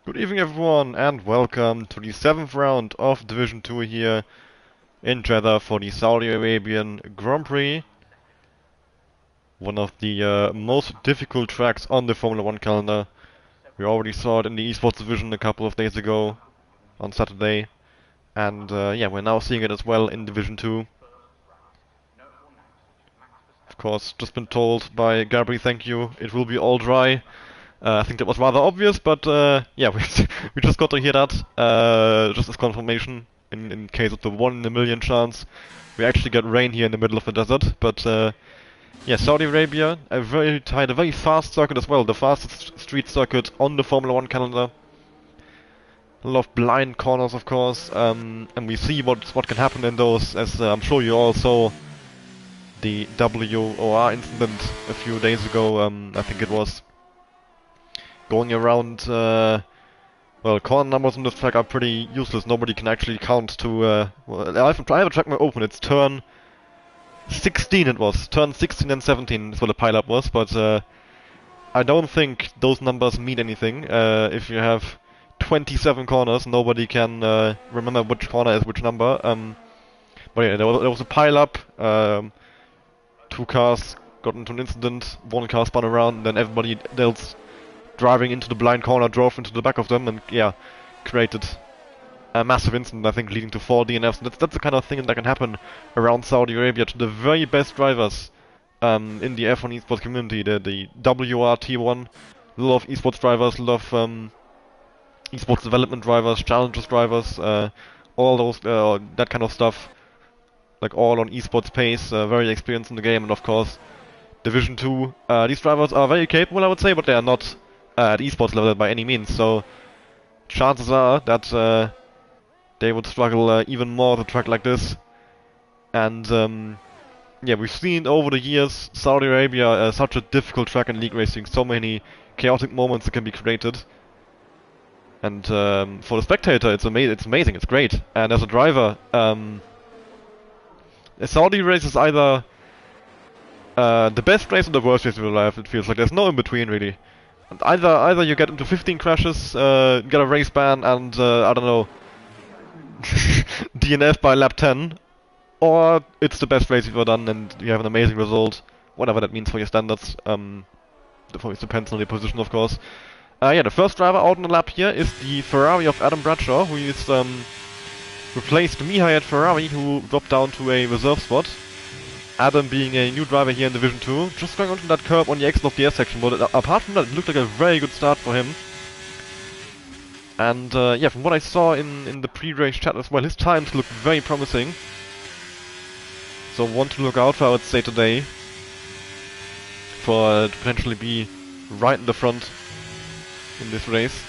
Good evening everyone and welcome to the 7th round of Division 2 here in Jeddah for the Saudi Arabian Grand Prix. One of the most difficult tracks on the Formula 1 calendar. We already saw it in the esports division a couple of days ago on Saturday. And yeah, we're now seeing it as well in Division 2. Of course, just been told by Gabri, thank you, it will be all dry. I think that was rather obvious, but yeah, we just got to hear that, just as confirmation, in case of the 1 in a million chance. We actually get rain here in the middle of the desert, but yeah, Saudi Arabia, a very fast circuit as well, the fastest street circuit on the Formula 1 calendar. A lot of blind corners, of course, and we see what can happen in those, as I'm sure you all saw the WOR incident a few days ago, I think it was. Going around, well, corner numbers on this track are pretty useless. Nobody can actually count to, well, I have a track map open. It's turn 16 it was. Turn 16 and 17 is what the pileup was, but I don't think those numbers mean anything. If you have 27 corners, nobody can remember which corner is which number. But yeah, there was a pileup. Two cars got into an incident. One car spun around, and then everybody else driving into the blind corner drove into the back of them and, yeah, created a massive incident, I think, leading to 4 DNFs. And that's the kind of thing that can happen around Saudi Arabia to the very best drivers in the F1 esports community. The WRT1, a lot of esports drivers, a lot of esports development drivers, challenges drivers, all those, that kind of stuff. Like all on esports pace, very experienced in the game, and of course, Division 2. These drivers are very capable, I would say, but they are not at esports level by any means, so chances are that they would struggle even more with a track like this. And yeah, we've seen over the years Saudi Arabia such a difficult track in league racing, so many chaotic moments that can be created. And for the spectator, it's amazing, it's great. And as a driver, a Saudi race is either the best race or the worst race in real life. It feels like there's no in between really. And either you get into 15 crashes, get a race ban, and I don't know, DNF by lap 10, or it's the best race you've ever done and you have an amazing result, whatever that means for your standards. It depends on your position, of course. Yeah, the first driver out on the lap here is the Ferrari of Adam Bradshaw, who is replaced Mihai at Ferrari, who dropped down to a reserve spot. Adam being a new driver here in Division 2, just going onto that curb on the exit of the S section, but apart from that, it looked like a very good start for him. And yeah, from what I saw in the pre-race chat as well, his times look very promising. So one to look out for, I would say, today. For to potentially be right in the front in this race.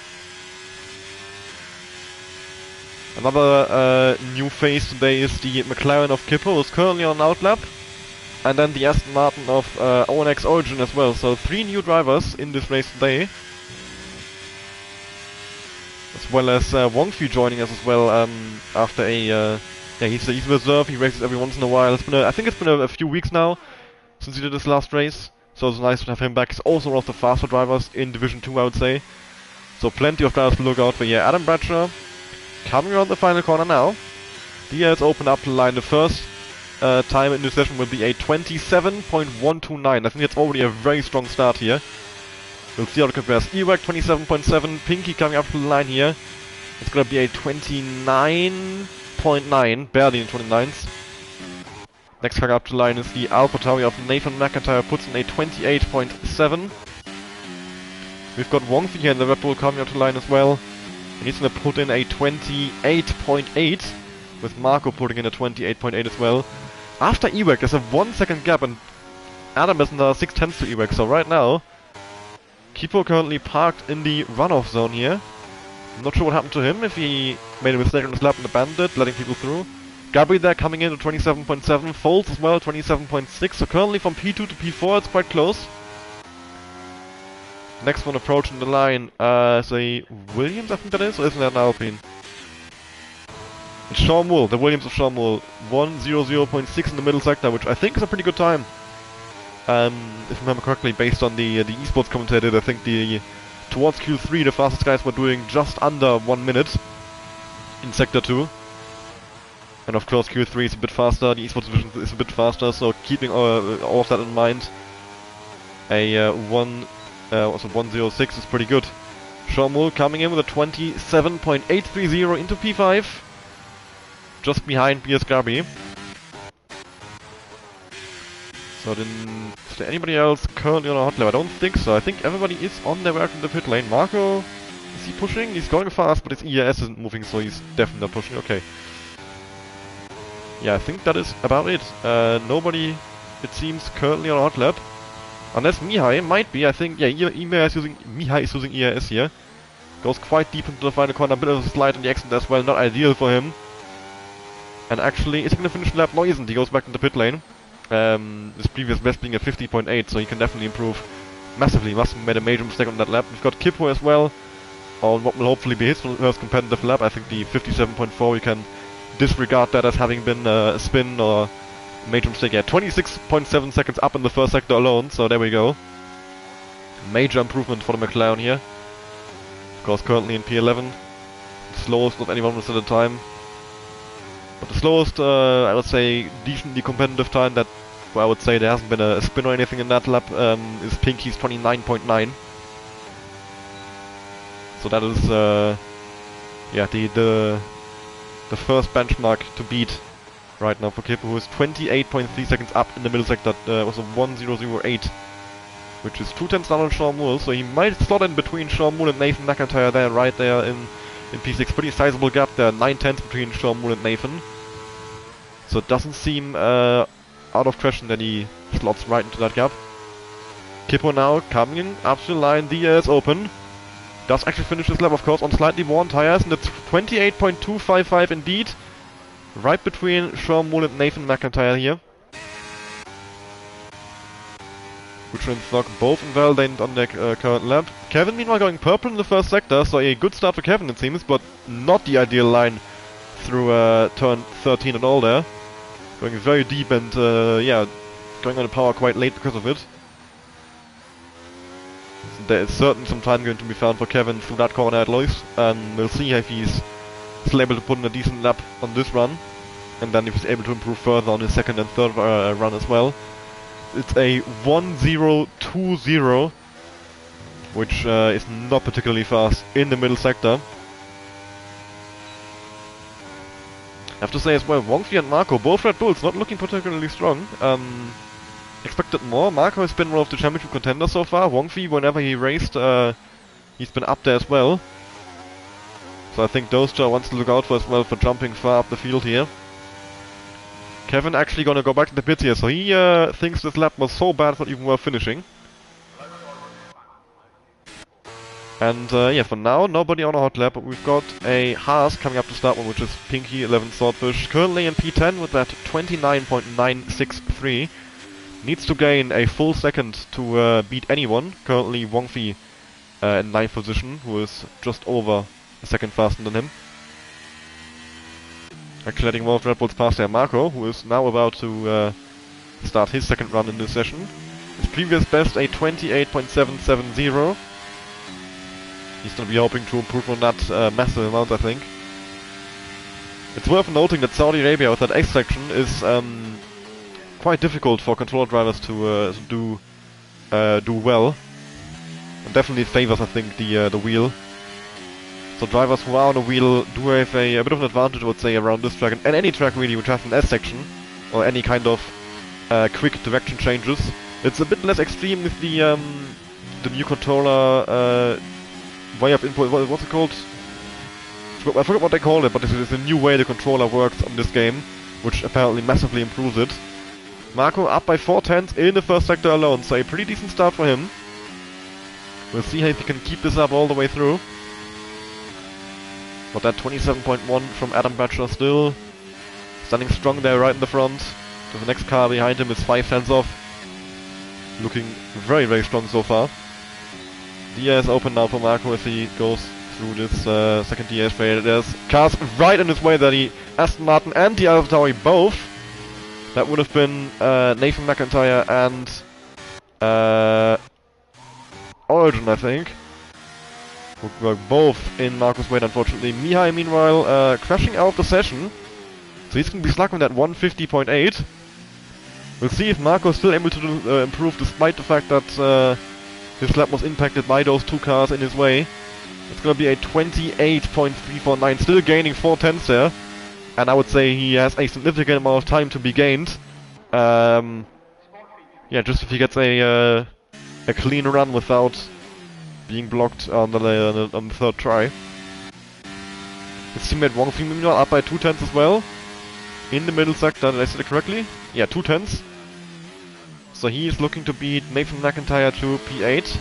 Another new face today is the McLaren of Kippo, who's currently on outlap. And then the Aston Martin of ONX Origin as well. So 3 new drivers in this race today. As well as Wongfu joining us as well after a... yeah, he's reserve, he races every once in a while. It's been I think it's been a few weeks now since he did his last race. So it's nice to have him back. He's also one of the faster drivers in Division 2, I would say. So plenty of drivers to look out for here. Adam Bradshaw coming around the final corner now. Diaz opened up the line. The first time in this session will be a 27.129. I think that's already a very strong start here. We'll see how it compares. Ewak 27.7. Pinky coming up to the line here. It's gonna be a 29.9, barely in 29s. Next car up to the line is the AlphaTauri of Nathan McIntyre, puts in a 28.7. We've got Wongfi here in the Red Bull coming up to the line as well. And he's gonna put in a 28.8, with Marco putting in a 28.8 as well. After Ewak, there's a 1 second gap, and Adam is another 6/10 to Ewak, so right now, Kippo currently parked in the runoff zone here. I'm not sure what happened to him, if he made a mistake on his lap and abandoned it, letting people through. Gabri there coming in at 27.7, Foles as well, 27.6, so currently from P2 to P4 it's quite close. Next one approaching the line, is a Williams, I think that is, or isn't that an Alpine? It's Sean Wool, the Williams of Sean Wool, 1:00.6 in the middle sector, which I think is a pretty good time. If I remember correctly, based on the esports commentator, I think the towards Q3, the fastest guys were doing just under 1 minute in Sector 2. And of course Q3 is a bit faster, the esports division is a bit faster, so keeping all of that in mind, a 106 is pretty good. Shormul coming in with a 27.830 into P5, just behind BS Garby. So then, is there anybody else currently on a hot lap? I don't think so. I think everybody is on their way from the pit lane. Marco, is he pushing? He's going fast, but his EAS isn't moving, so he's definitely not pushing. Okay. Yeah, I think that is about it. Nobody, it seems, currently on a hot lap. Unless Mihai might be, I think, yeah, Mihai is using EAS here. Goes quite deep into the final corner, a bit of a slide on the exit as well, not ideal for him. And actually, is he gonna finish the lap? No, he isn't. He goes back into pit lane. His previous best being at 50.8, so he can definitely improve massively. Must have made a major mistake on that lap. We've got Kippo as well, on what will hopefully be his first competitive lap. I think the 57.4, we can disregard that as having been a spin or major mistake. Yeah, 26.7 seconds up in the first sector alone, so there we go. Major improvement for the McLaren here. Of course, currently in P11. Slowest of anyone was at the time. But the slowest, I would say, decently competitive time that, well, I would say there hasn't been a spin or anything in that lap, is Pinky's 29.9. So that is, yeah, the first benchmark to beat right now for Kippo, who is 28.3 seconds up in the middle sector. Was a 1:0:08, which is 2/10 down on Shormul, so he might slot in between Shormul and Nathan McIntyre there, right there in P6. Pretty sizable gap there, 9/10 between Shormul and Nathan. So it doesn't seem out of question that he slots right into that gap. Kippo now coming in up to the line, the air is open. Does actually finish this lap, of course, on slightly worn tires, and it's 28.255 indeed. Right between Shormul and Nathan McIntyre here. Which will knock both invalidated on their current lap. Kevin meanwhile going purple in the first sector, so a good start for Kevin it seems, but not the ideal line through turn 13 at all there. Going very deep and yeah, going on the power quite late because of it. There is certainly some time going to be found for Kevin through that corner at least, and we'll see if he's still able to put in a decent lap on this run, and then if he's able to improve further on his second and third run as well. It's a 1:0:20, which is not particularly fast in the middle sector. I have to say as well, Wongfi and Marco, both Red Bulls, not looking particularly strong. Expected more. Marco has been one of the championship contenders so far. Wongfi, whenever he raced, he's been up there as well. So I think those two are ones to look out for as well for jumping far up the field here. Kevin actually gonna go back to the pits here, so he thinks this lap was so bad it's not even worth finishing. And yeah, for now, nobody on a hot lap, but we've got a Haas coming up to start one, which is Pinky 11 Swordfish, currently in P10 with that 29.963. Needs to gain a full second to beat anyone. Currently Wongfi in 9th position, who is just over a second faster than him. Actually letting one of the Red Bulls pass there, Marco, who is now about to start his second run in this session. His previous best, a 28.770. He's going to be hoping to improve on that massive amount, I think. It's worth noting that Saudi Arabia with that X section is quite difficult for controller drivers to do well. And definitely favors, I think, the wheel. So drivers who are on the wheel do have a bit of an advantage, I would say, around this track, and any track really which has an S section, or any kind of quick direction changes. It's a bit less extreme with the new controller way of input. What's it called? I forgot what they call it, but it's a new way the controller works on this game, which apparently massively improves it. Marco up by 4/10 in the first sector alone, so a pretty decent start for him. We'll see if he can keep this up all the way through. Got that 27.1 from Adam Batcher still standing strong there right in the front. So the next car behind him is 5/10 off. Looking very, very strong so far. DRS is open now for Marco as he goes through this second DRS phase. There's cars right in his way there, the Aston Martin and the AlphaTauri both. That would have been Nathan McIntyre and Origin, I think. Would work both in Marcus Wade, unfortunately. Mihai, meanwhile, crashing out of the session. So he's going to be stuck on that 150.8. We'll see if Marco is still able to improve despite the fact that his lap was impacted by those two cars in his way. It's going to be a 28.349, still gaining 4/10 there. And I would say he has a significant amount of time to be gained. Yeah, just if he gets a clean run without being blocked on the third try. His teammate Wong Feng meanwhile up by 2/10 as well. In the middle sector, did I say it correctly? Yeah, 2/10. So he is looking to beat Nathan McIntyre to P8.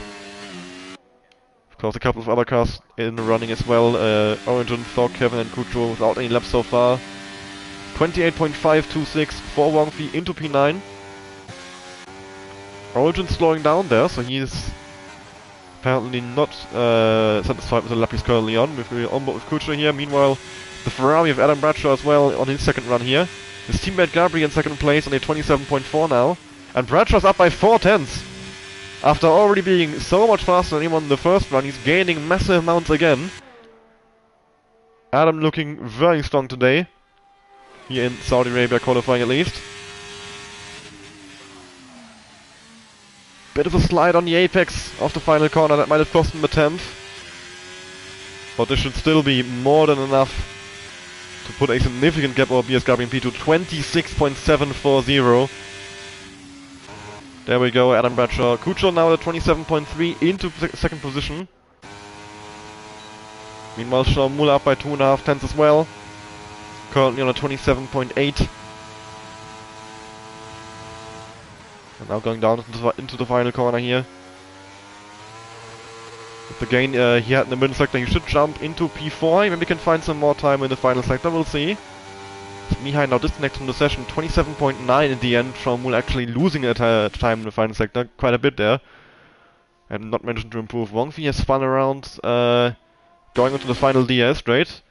Of course, a couple of other cars in the running as well. Origin, Thor, Kevin and Kucho without any laps so far. 28.526 for Wong Fei into P9. Origin slowing down there, so he is apparently not satisfied with the lap he's currently on. We're on board with Kucho here. Meanwhile, the Ferrari of Adam Bradshaw as well on his second run here. His teammate Gabri in second place on a 27.4 now. And Bradshaw's up by 4/10. After already being so much faster than anyone in the first run, he's gaining massive amounts again. Adam looking very strong today. Here in Saudi Arabia qualifying at least. Bit of a slide on the apex of the final corner, that might have cost him a 10th. But this should still be more than enough to put a significant gap over BS Gabriel P to 26.740. There we go, Adam Bradshaw. Kucho now at 27.3 into second position. Meanwhile, Sean Muller up by 2.5 as well. Currently on a 27.8. And now going down into the final corner here. With the gain he had in the middle sector, he should jump into P4. Maybe we can find some more time in the final sector, we'll see. Mihai now disconnected from the session, 27.9 in the end. Sean Muller actually losing a time in the final sector, quite a bit there. And not mentioned to improve. Wong Fei has spun around, going into the final DS straight.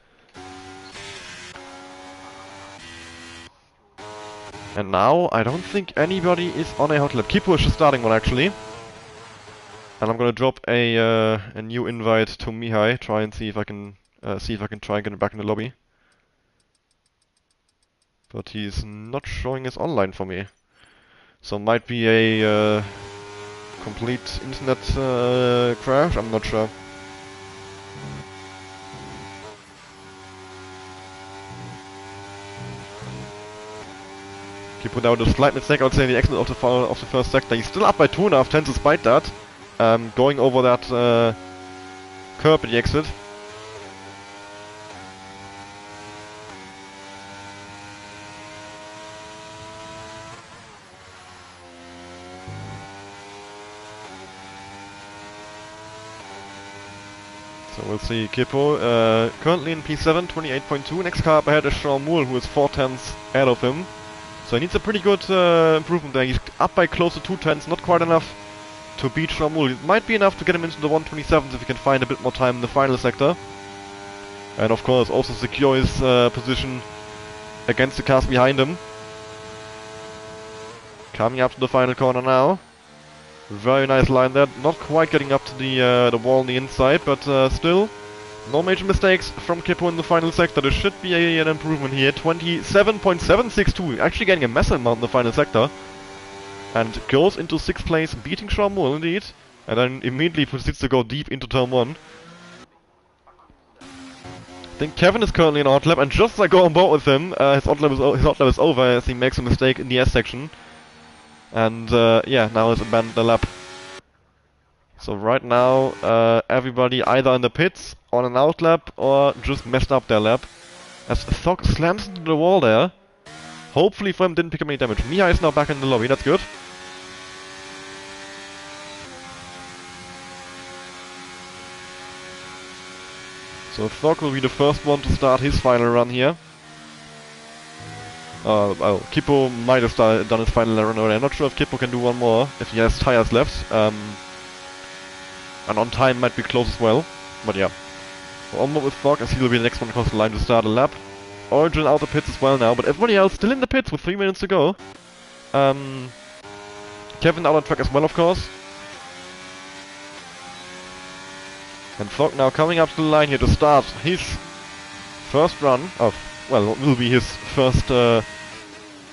And now, I don't think anybody is on a hot lap. Kipo is just starting one actually. And I'm gonna drop a new invite to Mihai, try and see if I can try and get him back in the lobby. But he's not showing his online for me. So might be a complete internet crash, I'm not sure. He put out a slight mistake, I would say, in the exit of the first sector. He's still up by 2.5 despite that. Going over that curb at the exit. So we'll see Kipo, currently in P7, 28.2. Next car up ahead is Sean Moore, who is 4/10 ahead of him. So he needs a pretty good improvement there. He's up by close to 2/10, not quite enough to beat Sean Moore. It might be enough to get him into the 127s if he can find a bit more time in the final sector. And of course also secure his position against the cars behind him. Coming up to the final corner now. Very nice line there, not quite getting up to the wall on the inside, but still, no major mistakes from Kipo in the final sector. There should be an improvement here, 27.762, actually getting a massive amount in the final sector. And goes into 6th place, beating Sean Moore indeed, and then immediately proceeds to go deep into turn 1. I think Kevin is currently in hot lap, and just as I go on board with him, his hot lap is over as he makes a mistake in the S section. And yeah, now has abandoned the lap. So right now, everybody either in the pits, on an out lap, or just messed up their lap. As Thok slams into the wall there. Hopefully for him didn't pick up any damage. Mihai is now back in the lobby, that's good. So Thok will be the first one to start his final run here. Oh, Kipo might have done his final run already. I'm not sure if Kipo can do one more, if he has tires left. And on time might be close as well. But yeah. So onward with Thok, as he will be the next one across the line to start a lap. Origin out the pits as well now, but everybody else still in the pits with 3 minutes to go. Kevin out on track as well, of course. And Fogg now coming up to the line here to start his first run of, well, what will be his first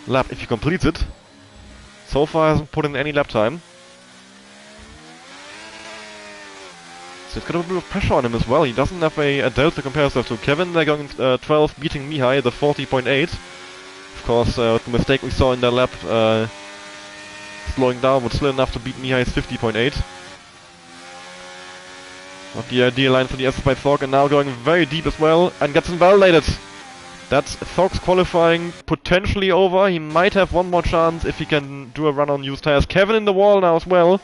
lap if he completes it. So far hasn't put in any lap time. So it's got a bit of pressure on him as well. He doesn't have a delta comparison to Kevin. They're going 12, beating Mihai, the 40.8. Of course, the mistake we saw in that lap, slowing down, but still enough to beat Mihai's 50.8. Not the ideal line for the SS by Thorg, and now going very deep as well, and gets invalidated. That's Thorg's qualifying potentially over. He might have one more chance if he can do a run on used tires. Kevin in the wall now as well.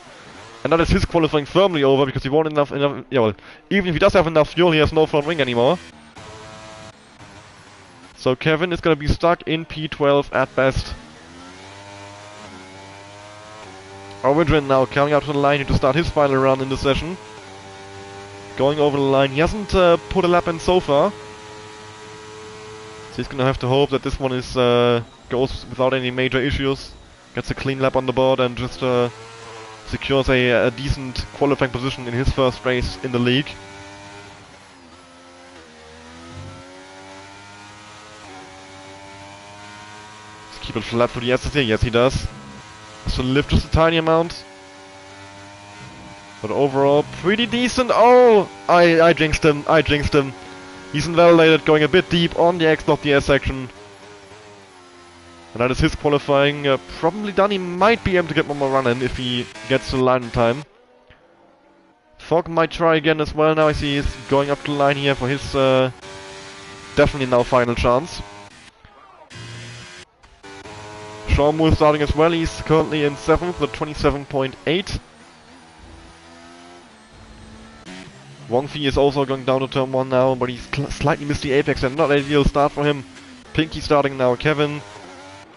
And that is his qualifying firmly over, because he won't enough, yeah, well, even if he does have enough fuel, he has no front wing anymore. So Kevin is gonna be stuck in P12 at best. Origin now coming out to the line here to start his final run in the session. Going over the line, he hasn't put a lap in so far. So he's gonna have to hope that this one is goes without any major issues. Gets a clean lap on the board and just secures a decent qualifying position in his first race in the league. Let's keep it flat for the SS here. Yes, he does. Has to lift just a tiny amount. But overall, pretty decent. Oh! I jinxed him. I jinxed him. He's invalidated, going a bit deep on the X, not the S section. And that is his qualifying. Probably done. He might be able to get one more run in if he gets to the line in time. Fogg might try again as well now. I see he's going up to the line here for his definitely now final chance. Sean Moore starting as well. He's currently in 7th with 27.8. Wong Fei is also going down to turn 1 now, but he's slightly missed the apex and not an ideal start for him. Pinky starting now. Kevin.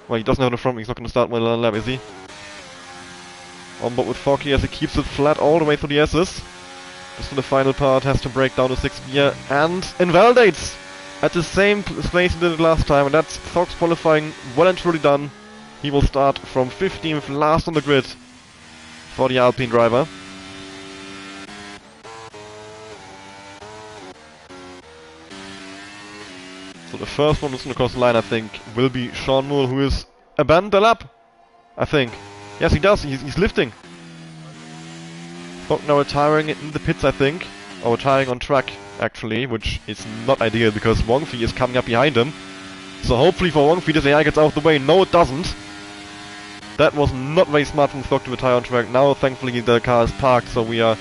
Well, he doesn't have the front wing, he's not going to start with a lap, is he? On board with Foggy as he keeps it flat all the way through the S's. Just for the final part, has to break down to 6th gear and invalidates! At the same place he did it last time, and that's Fogg's qualifying well and truly done. He will start from 15th, last on the grid for the Alpine driver. So the first one who's going to cross the line, I think, will be Sean Moore, who is abandoned the lap, I think. Yes, he does. He's lifting. Fogg now retiring in the pits, I think. Or retiring on track, actually, which is not ideal because Wong Fei is coming up behind him. So hopefully for Wong Fei this AI gets out of the way. No, it doesn't. That was not very smart from Fogg to retire on track. Now, thankfully, the car is parked, so we are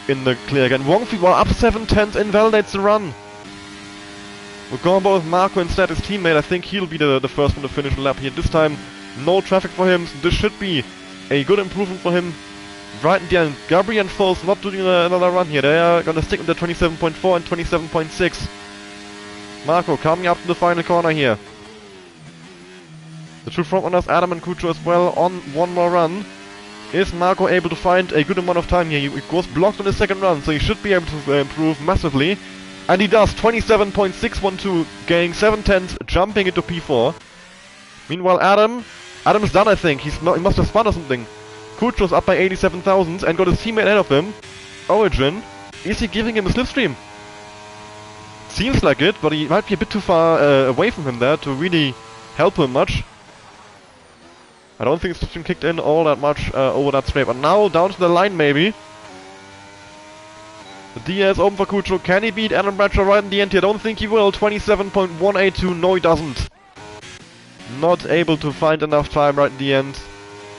in the clear again. Wong Fei, while up 7/10, invalidates the run. We're going with Marco instead, his teammate. I think he'll be the first one to finish the lap here. This time, no traffic for him, so this should be a good improvement for him. Right in the end, Gabri and Foles not doing another run here. They are going to stick with the 27.4 and 27.6. Marco coming up to the final corner here. The two frontrunners, Adam and Kucho as well, on one more run. Is Marco able to find a good amount of time here? He was blocked on his second run, so he should be able to improve massively. And he does, 27.612, gaining 7/10, jumping into P4. Meanwhile, Adam's done, I think. He must have spun or something. Kucho's up by 87,000 and got his teammate ahead of him. Origin, is he giving him a slipstream? Seems like it, but he might be a bit too far away from him there to really help him much. I don't think the slipstream kicked in all that much over that straight, but now down to the line maybe. The DS open for Kucho. Can he beat Adam Bradshaw right in the end here? I don't think he will. 27.182. No, he doesn't. Not able to find enough time right in the end.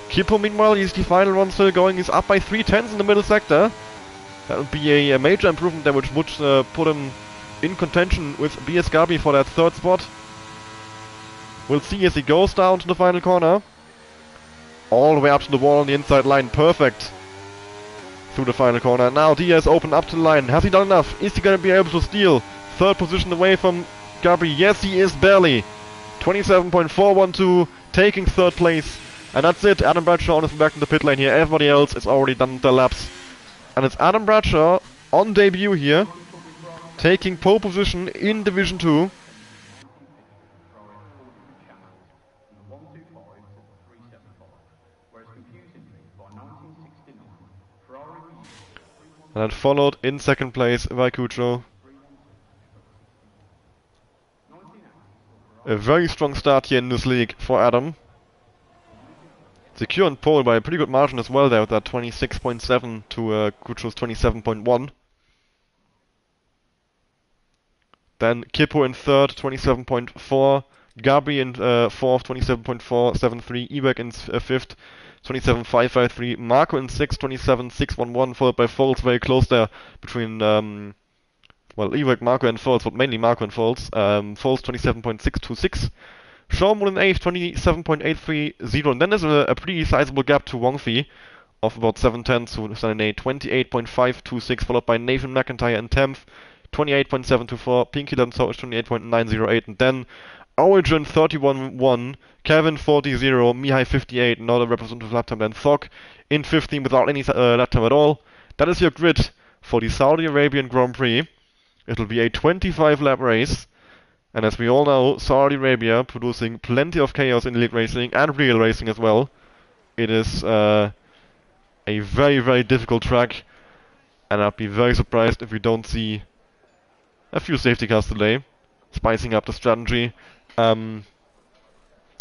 Kippo, meanwhile, he's the final one still going. He's up by 3/10 in the middle sector. That would be a major improvement there, which would put him in contention with BS Gabi for that third spot. We'll see as he goes down to the final corner. All the way up to the wall on the inside line. Perfect. Through the final corner. Now Diaz open up to the line. Has he done enough? Is he going to be able to steal third position away from Gabri? Yes, he is, barely. 27.412, taking third place. And that's it. Adam Bradshaw on his way back in the pit lane here. Everybody else is already done their laps. And it's Adam Bradshaw on debut here, taking pole position in Division 2. And then followed in second place by Kucho. A very strong start here in this league for Adam. Secure on pole by a pretty good margin as well there with that 26.7 to Kucho's 27.1. Then Kippo in third, 27.4. Gabi in fourth, 27.473. Ewek in fifth, 27.553. Marco in sixth, 27.611, followed by Folds very close there between, well, Ewek, Marco, and Folds, but mainly Marco and Folds. Folds 27.626. Shawmoon in eighth, 27.830. And then there's a pretty sizable gap to Wongfi of about 7 tenths to Sun 8, 28.526, followed by Nathan McIntyre in 10th, 28.724, Pinky Lanzhou is 28.908, and then Origin 31.1, Kevin 40.0, Mihai 58, not a representative lap time, then Thok in 15 without any lap time at all. That is your grid for the Saudi Arabian Grand Prix. It'll be a 25 lap race, and as we all know, Saudi Arabia producing plenty of chaos in elite racing and real racing as well. It is a very, very difficult track, and I'd be very surprised if we don't see a few safety cars today, spicing up the strategy. I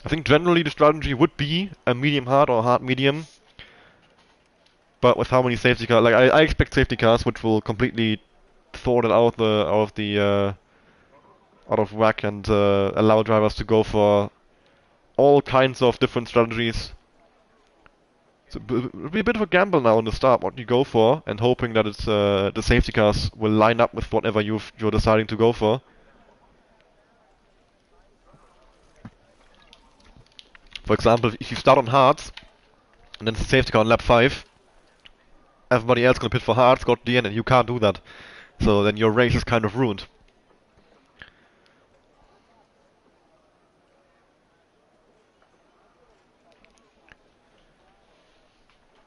think generally the strategy would be a medium hard or hard medium, but with how many safety cars, like I expect safety cars which will completely thwart it out of whack and allow drivers to go for all kinds of different strategies. So it'll be a bit of a gamble now in the start what you go for, and hoping that it's the safety cars will line up with whatever you're deciding to go for. For example, if you start on hards, and then safety car on lap 5, everybody else gonna pit for hards, go to the end, and you can't do that. So then your race is kind of ruined.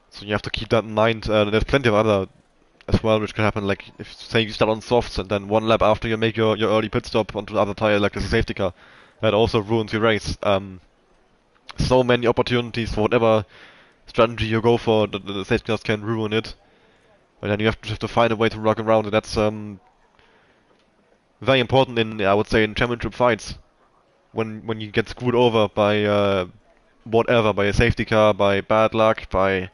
So you have to keep that in mind. There's plenty of other as well which can happen, like if say you start on softs and then one lap after you make your early pit stop onto the other tire like there's a safety car. That also ruins your race. So many opportunities for whatever strategy you go for, the safety cars can ruin it. But then you have to find a way to work around it. That's very important in, I would say, in championship fights. When you get screwed over by whatever, by a safety car, by bad luck, by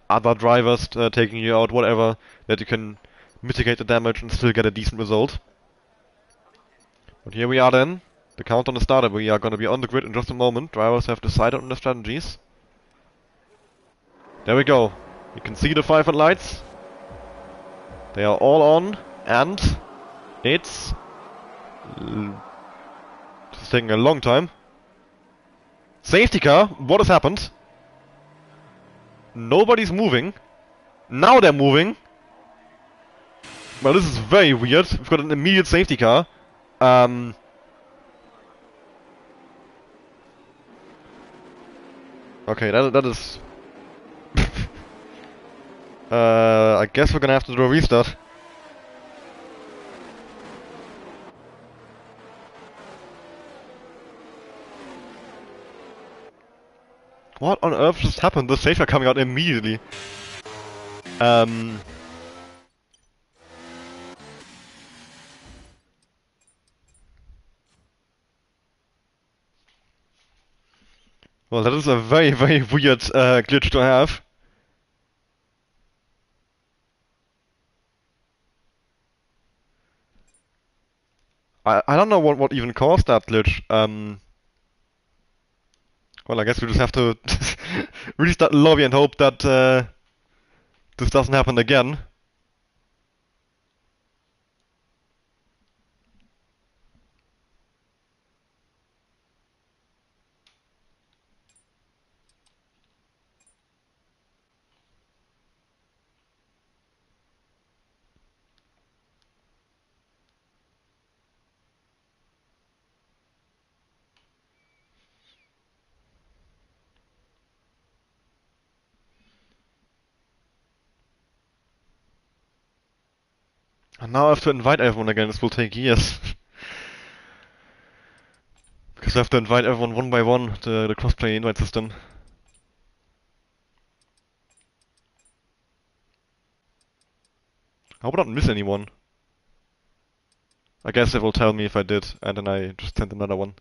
other drivers taking you out, whatever, that you can mitigate the damage and still get a decent result. But here we are then. The countdown is started. We are going to be on the grid in just a moment. Drivers have decided on their strategies. There we go. You can see the 5 lights. They are all on, and it's taking a long time. Safety car, what has happened? Nobody's moving. Now they're moving. Well, this is very weird. We've got an immediate safety car. Okay, that is... I guess we're gonna have to do a restart. What on earth just happened? The safety car coming out immediately. Well, that is a very, very weird glitch to have. I don't know what even caused that glitch. Well, I guess we just have to restart the lobby and hope that this doesn't happen again. And now I have to invite everyone again. This will take years. Because I have to invite everyone one by one to the crossplay invite system. I hope I don't miss anyone. I guess it will tell me if I did, and then I just send another one.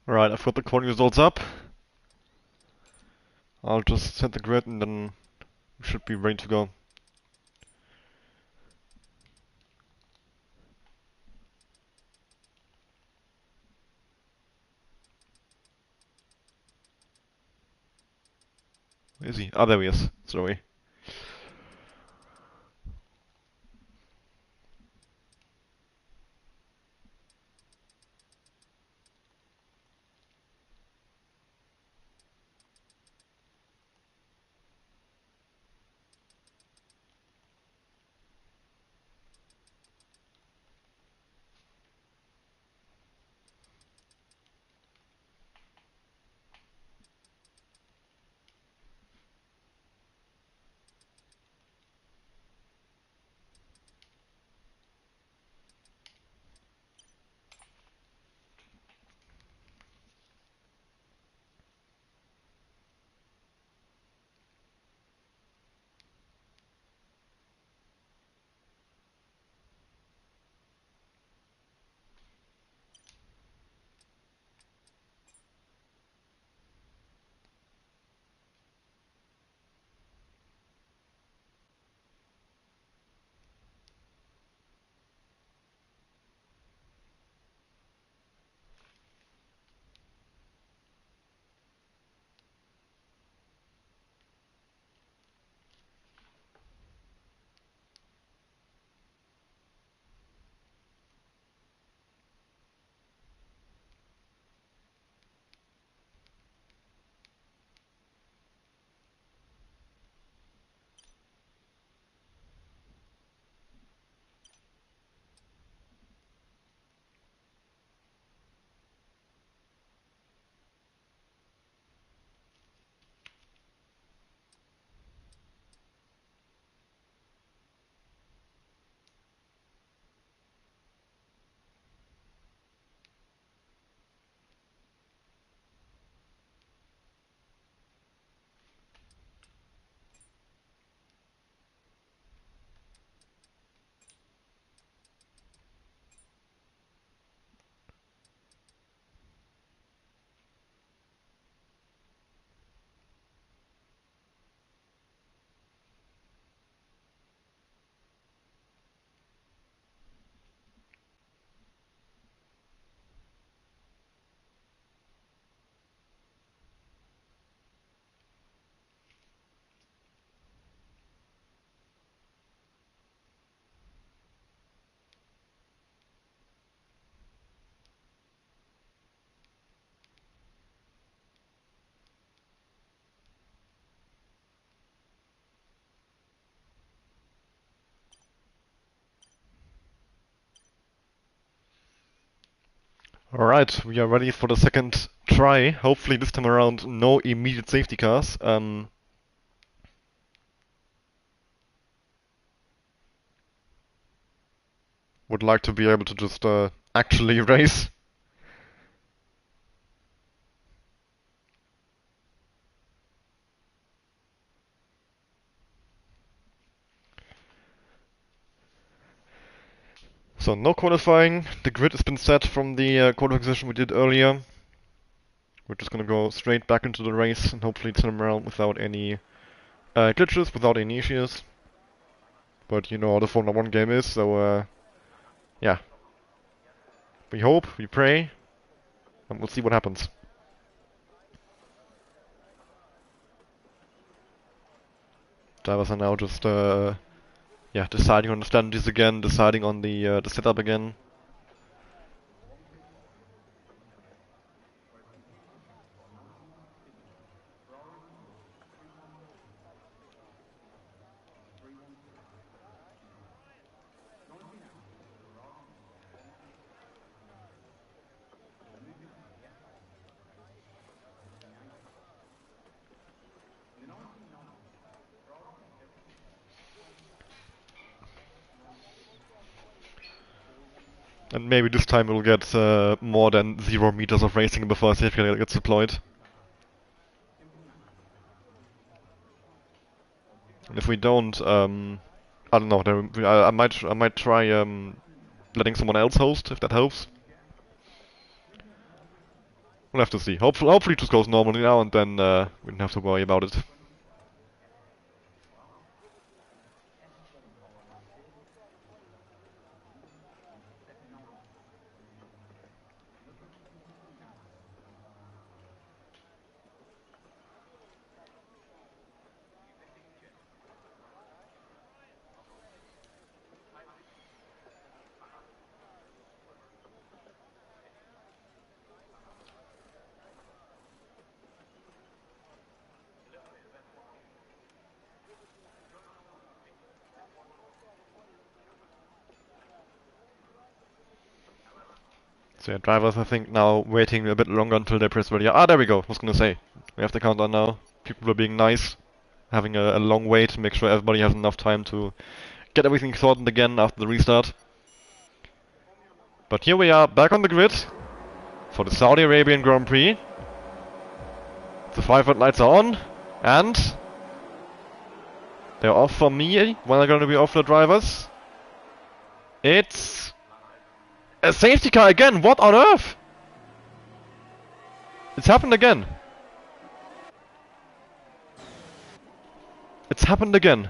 Alright, I've got the coding results up. I'll just send the grid and then we should be ready to go. Where is he? Ah, there he is. Sorry. Alright, we are ready for the second try. Hopefully this time around no immediate safety cars. Would like to be able to just actually race. So no qualifying. The grid has been set from the qualifying session we did earlier. We're just gonna go straight back into the race and hopefully turn around without any glitches, without any issues. But you know how the Formula 1 game is, so yeah. We hope, we pray, and we'll see what happens. Drivers are now just yeah, deciding on the strategies again, deciding on the setup again. And maybe this time we'll get more than 0 meters of racing before a safety car gets deployed. And if we don't, I don't know. I might try letting someone else host if that helps. We'll have to see. Hopefully it just goes normally now, and then we don't have to worry about it. So yeah, drivers I think now waiting a bit longer until they press ready. Ah, there we go. I was gonna say we have the countdown now. People are being nice, having a long wait to make sure everybody has enough time to get everything sorted again after the restart. But here we are back on the grid for the Saudi Arabian Grand Prix. The 5 red lights are on, and they're off for me. When are going to be off for the drivers? It's a safety car again. What on earth? It's happened again. It's happened again.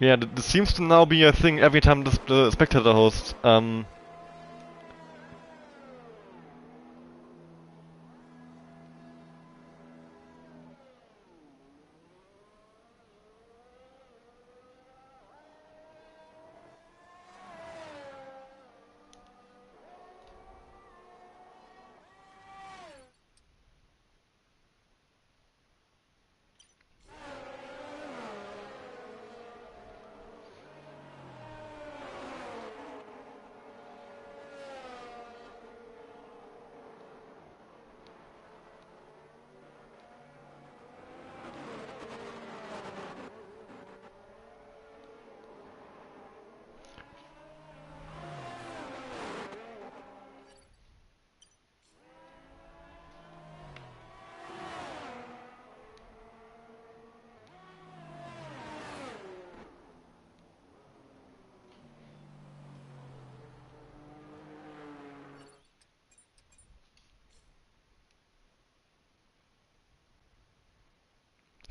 Yeah, this seems to now be a thing every time the spectator hosts.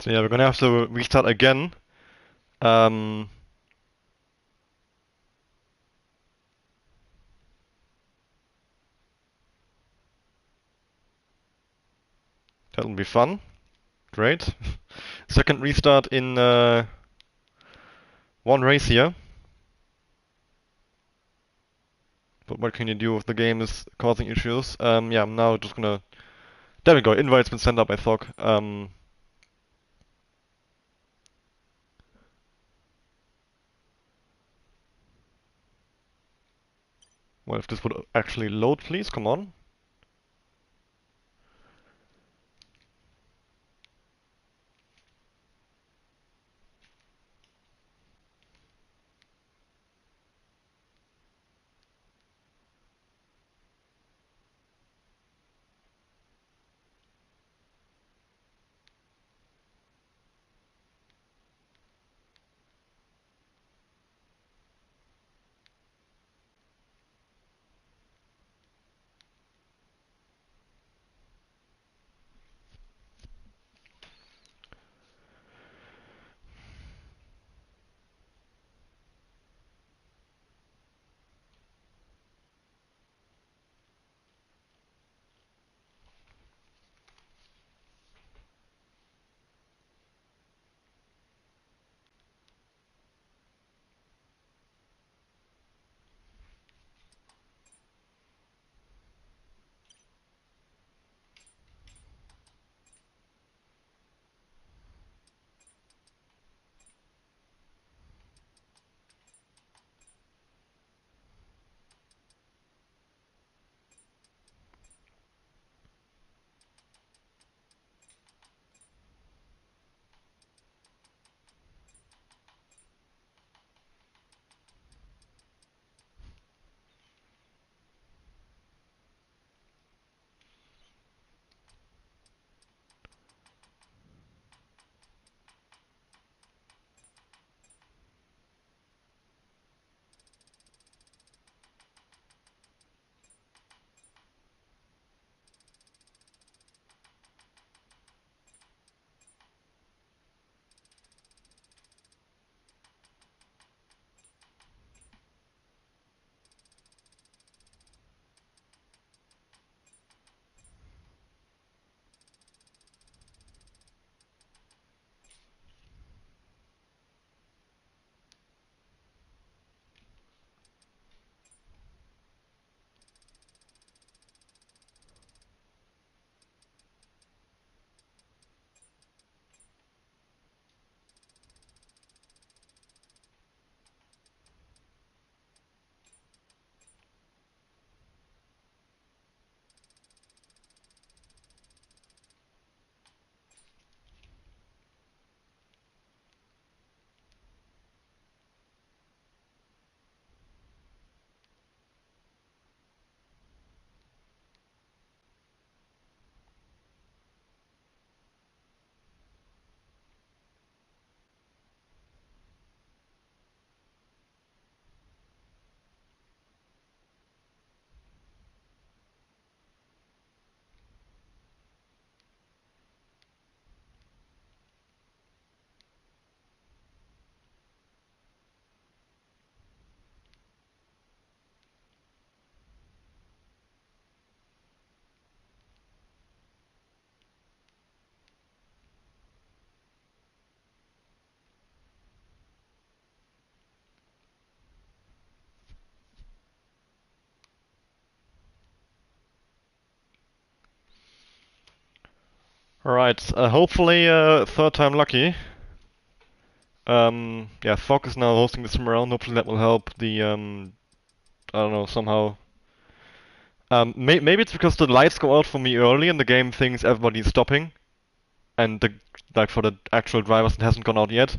So yeah, we're gonna have to restart again. Um, That'll be fun. Great. Second restart in one race here. But what can you do if the game is causing issues? Yeah, I'm now just gonna... There we go, invite's been sent up by Thog. Well, if this would actually load, please, come on. Alright, hopefully third time lucky. Yeah, Thog is now hosting the sim around. Hopefully that will help the, I don't know, somehow. Maybe it's because the lights go out for me early and the game thinks everybody's stopping. And the, like for the actual drivers it hasn't gone out yet.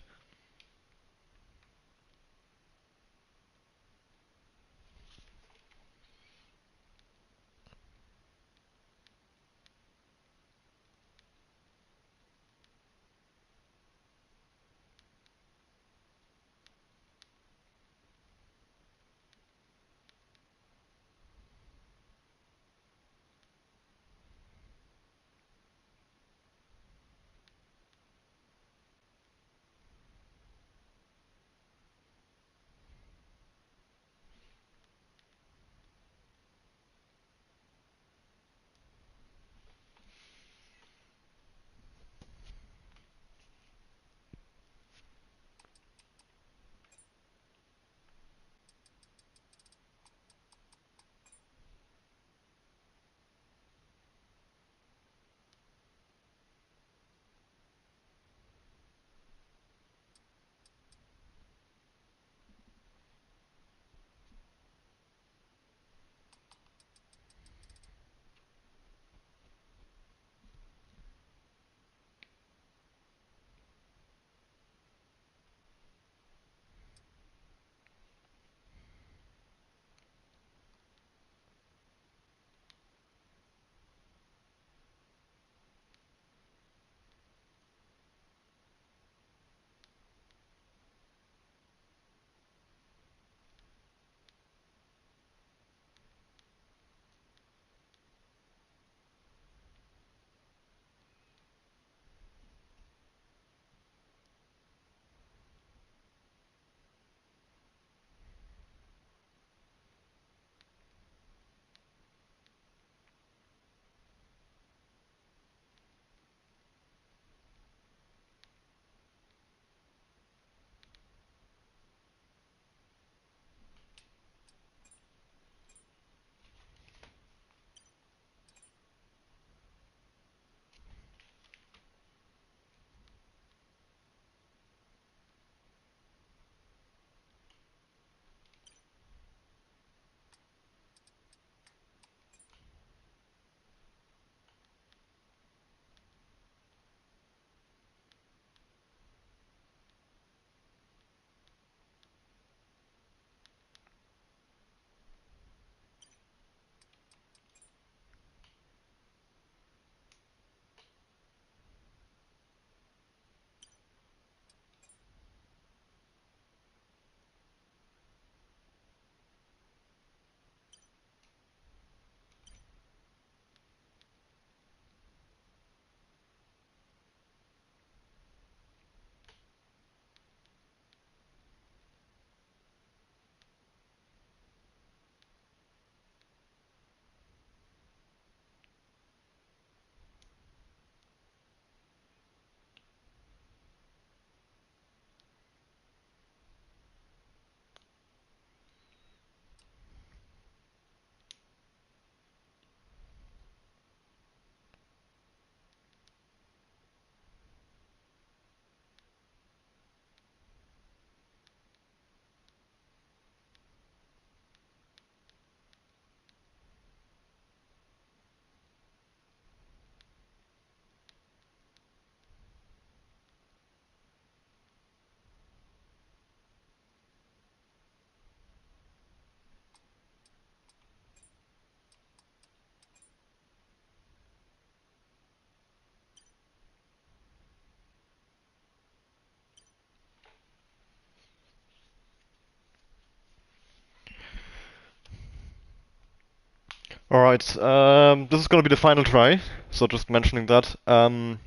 Alright, this is gonna be the final try, so just mentioning that. In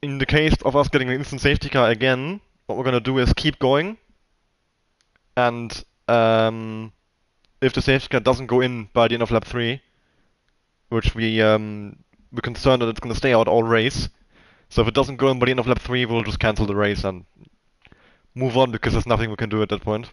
the case of us getting an instant safety car again, what we're gonna do is keep going, and if the safety car doesn't go in by the end of lap 3, which we're concerned that it's gonna stay out all race, so if it doesn't go in by the end of lap 3, we'll just cancel the race and move on because there's nothing we can do at that point.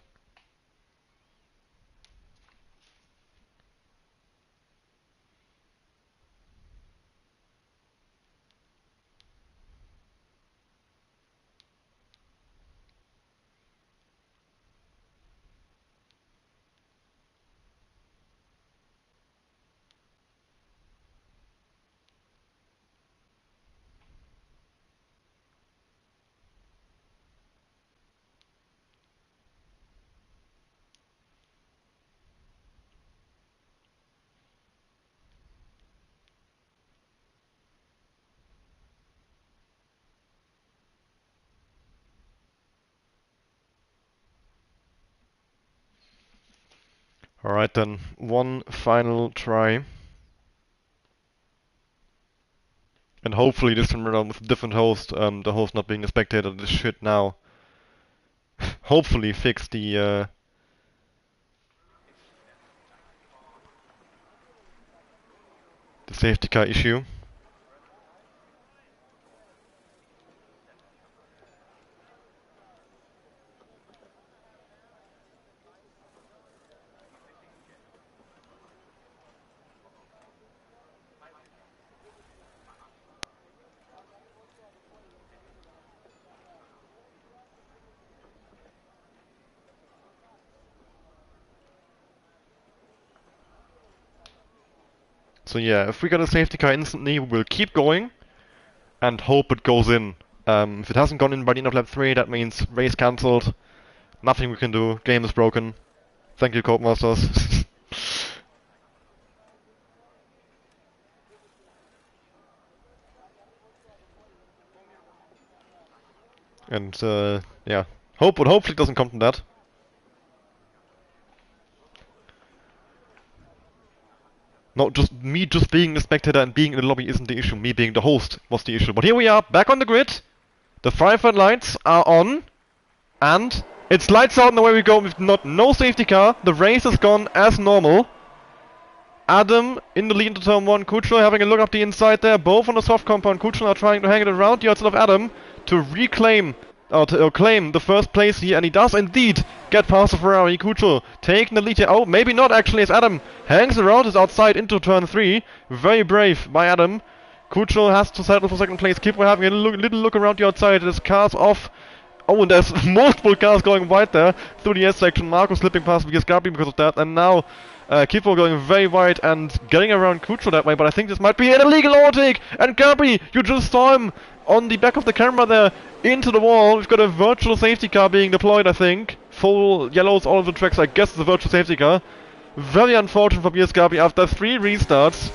Alright then, one final try. And hopefully this time around with a different host, the host not being a spectator, this should now hopefully fix the safety car issue. So yeah, if we get a safety car instantly, we will keep going and hope it goes in. If it hasn't gone in by the end of lap 3, that means race cancelled. Nothing we can do. Game is broken. Thank you, Codemasters. And yeah, hopefully it doesn't come to that. No, just being the spectator and being in the lobby isn't the issue. Me being the host was the issue. But here we are, back on the grid. The Firefly lights are on, and it's lights out and away we go with no safety car. The race is gone as normal. Adam in the lead into turn 1, Kuchel having a look up the inside there, both on the soft compound. Kuchel are trying to hang it around the outside of Adam to reclaim, or to claim the first place here, and he does indeed get past the Ferrari. Kuchel taking the lead here. Oh, maybe not actually, as Adam hangs around his outside into turn 3. Very brave by Adam. Kuchel has to settle for second place. Kipper having a little look around the outside. His car's off. Oh, and there's multiple cars going wide there through the S section. Marco slipping past Vigas Gabi because of that, and now Kifo going very wide and getting around Kuchel that way, but I think this might be an illegal overtake! And Gabi, you just saw him on the back of the camera there, into the wall. We've got a virtual safety car being deployed, I think. Full yellows all over the tracks, I guess it's a virtual safety car. Very unfortunate for Vigas Gabi after 3 restarts,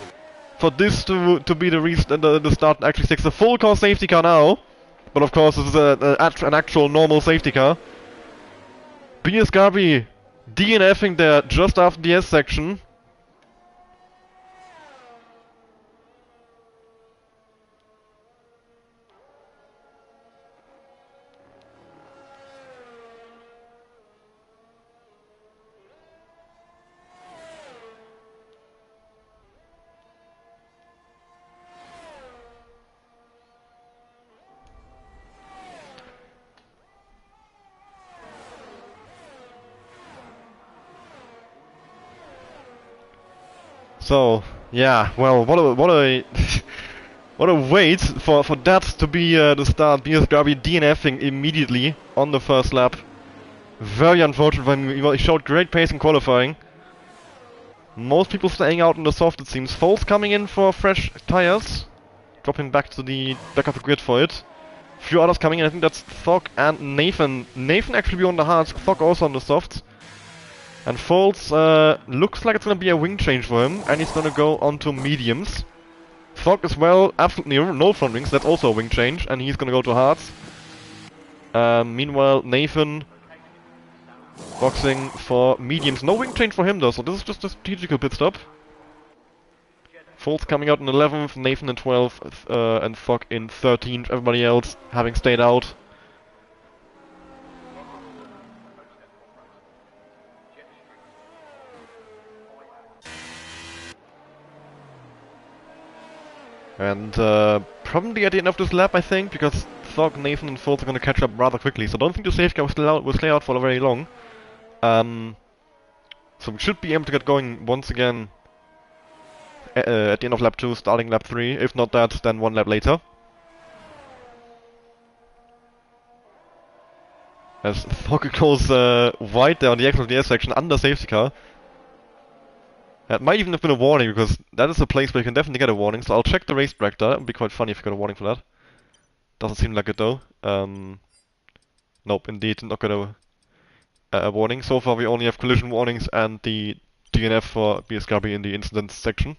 for this to be the start and actually takes a full car safety car now. But of course, this is an actual normal safety car. Vigas Gabi DNFing there just after the S section. So yeah, well, what a what a wait for that to be the start. Vigas Gabi DNFing immediately on the first lap. Very unfortunate for him. He showed great pace in qualifying. Most people staying out in the soft, it seems. Foles coming in for fresh tires, dropping back to the back of the grid for it. Few others coming in. I think that's Thog and Nathan. Nathan actually be on the hards. Thog also on the softs. And Foles looks like it's gonna be a wing change for him, and he's gonna go onto mediums. Thog as well, absolutely no front wings, that's also a wing change, and he's gonna go to hards. Meanwhile, Nathan Boxing for mediums. No wing change for him though, so this is just a strategical pit stop. Foltz coming out in 11th, Nathan in 12th, and Thok in 13th. Everybody else having stayed out. And probably at the end of this lap, I think, because Thok, Nathan, and Foltz are going to catch up rather quickly. So I don't think the safety car will stay out for very long. So we should be able to get going once again at the end of lap 2, starting lap 3. If not that, then one lap later. As Thok goes wide there on the exit of the S section under safety car. That might even have been a warning, because that is a place where you can definitely get a warning, so I'll check the racetrack there. It would be quite funny if you got a warning for that. Doesn't seem like it though. Nope, indeed, not got a warning. So far we only have collision warnings and the DNF for BSKB in the incidents section.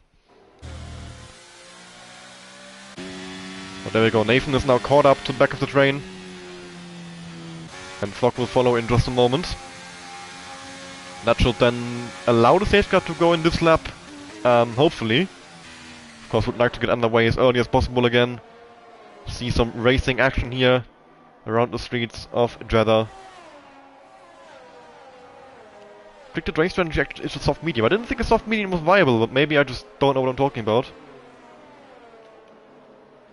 But there we go, Nathan is now caught up to the back of the train. And Thok will follow in just a moment. That should then allow the safety car to go in this lap, hopefully. Of course, would like to get underway as early as possible again. See some racing action here around the streets of Jeddah. Predicted race strategy is a soft medium. I didn't think a soft medium was viable, but maybe I just don't know what I'm talking about.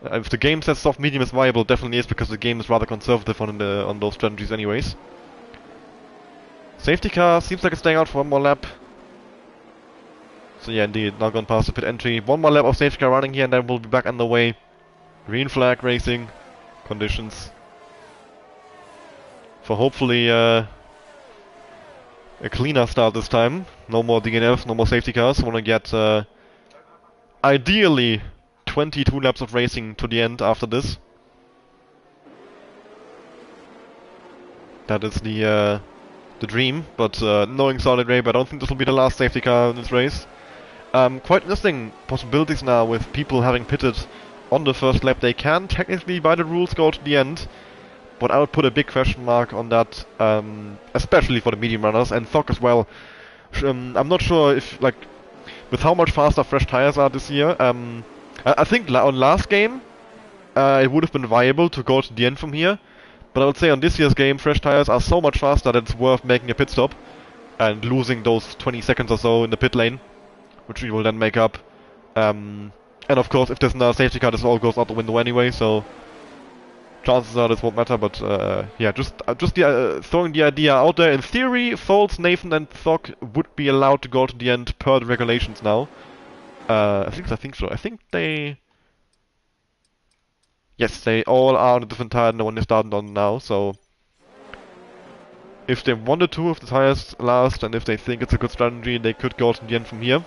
If the game says soft medium is viable, it definitely is, because the game is rather conservative on those strategies anyways. Safety car seems like it's staying out for one more lap. So yeah, indeed, now gone past the pit entry. One more lap of safety car running here and then we'll be back underway. Green flag racing conditions. For hopefully a cleaner start this time. No more DNFs, no more safety cars. I want to get ideally 22 laps of racing to the end after this. That is the dream, but knowing Solid Rabe, I don't think this will be the last safety car in this race. Quite interesting possibilities now with people having pitted on the first lap. They can technically, by the rules, go to the end, but I would put a big question mark on that, especially for the medium runners, and Thok as well. I'm not sure if, like, with how much faster fresh tires are this year, I think on last game, it would have been viable to go to the end from here. But I would say on this year's game, fresh tires are so much faster that it's worth making a pit stop and losing those 20 seconds or so in the pit lane, which we will then make up. And of course, if there's another safety car, this all goes out the window anyway, so chances are this won't matter. But yeah, just throwing the idea out there. In theory, Foltz, Nathan, and Thok would be allowed to go to the end per the regulations now. I think so. I think they. Yes, they all are on a different tire than the one they're starting on now, so if they wanted to, if the tires last, and if they think it's a good strategy, they could go to the end from here.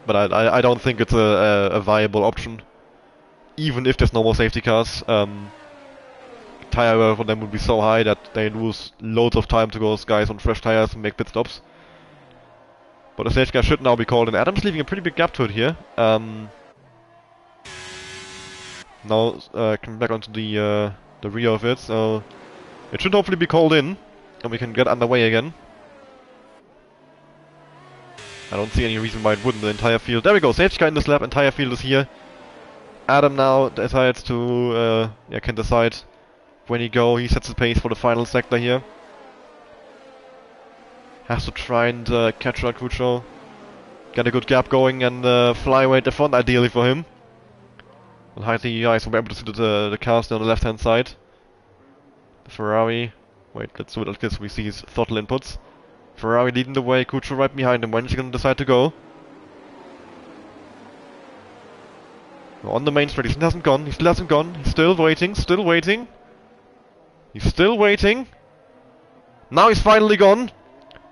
But I don't think it's a viable option, even if there's no more safety cars. Tire wear for them would be so high that they lose loads of time to go guys on fresh tires and make pit stops. But the safety car should now be called in. Adam's leaving a pretty big gap to it here. Now coming back onto the rear of it, so it should hopefully be called in, and we can get underway again. I don't see any reason why it wouldn't. The entire field. There we go. Safety car in this lap. Entire field is here. Adam now decides to can decide when he go. He sets the pace for the final sector here. Has to try and catch Rakucho. Get a good gap going and fly away at the front ideally for him. And hide the eyes, so we're able to see the cars on the left hand side. The Ferrari. Wait, let's do it like this, we see his throttle inputs. Ferrari leading the way, Kucho right behind him. When is he gonna decide to go? On the main straight, he still hasn't gone, he's still waiting, He's still waiting. Now he's finally gone.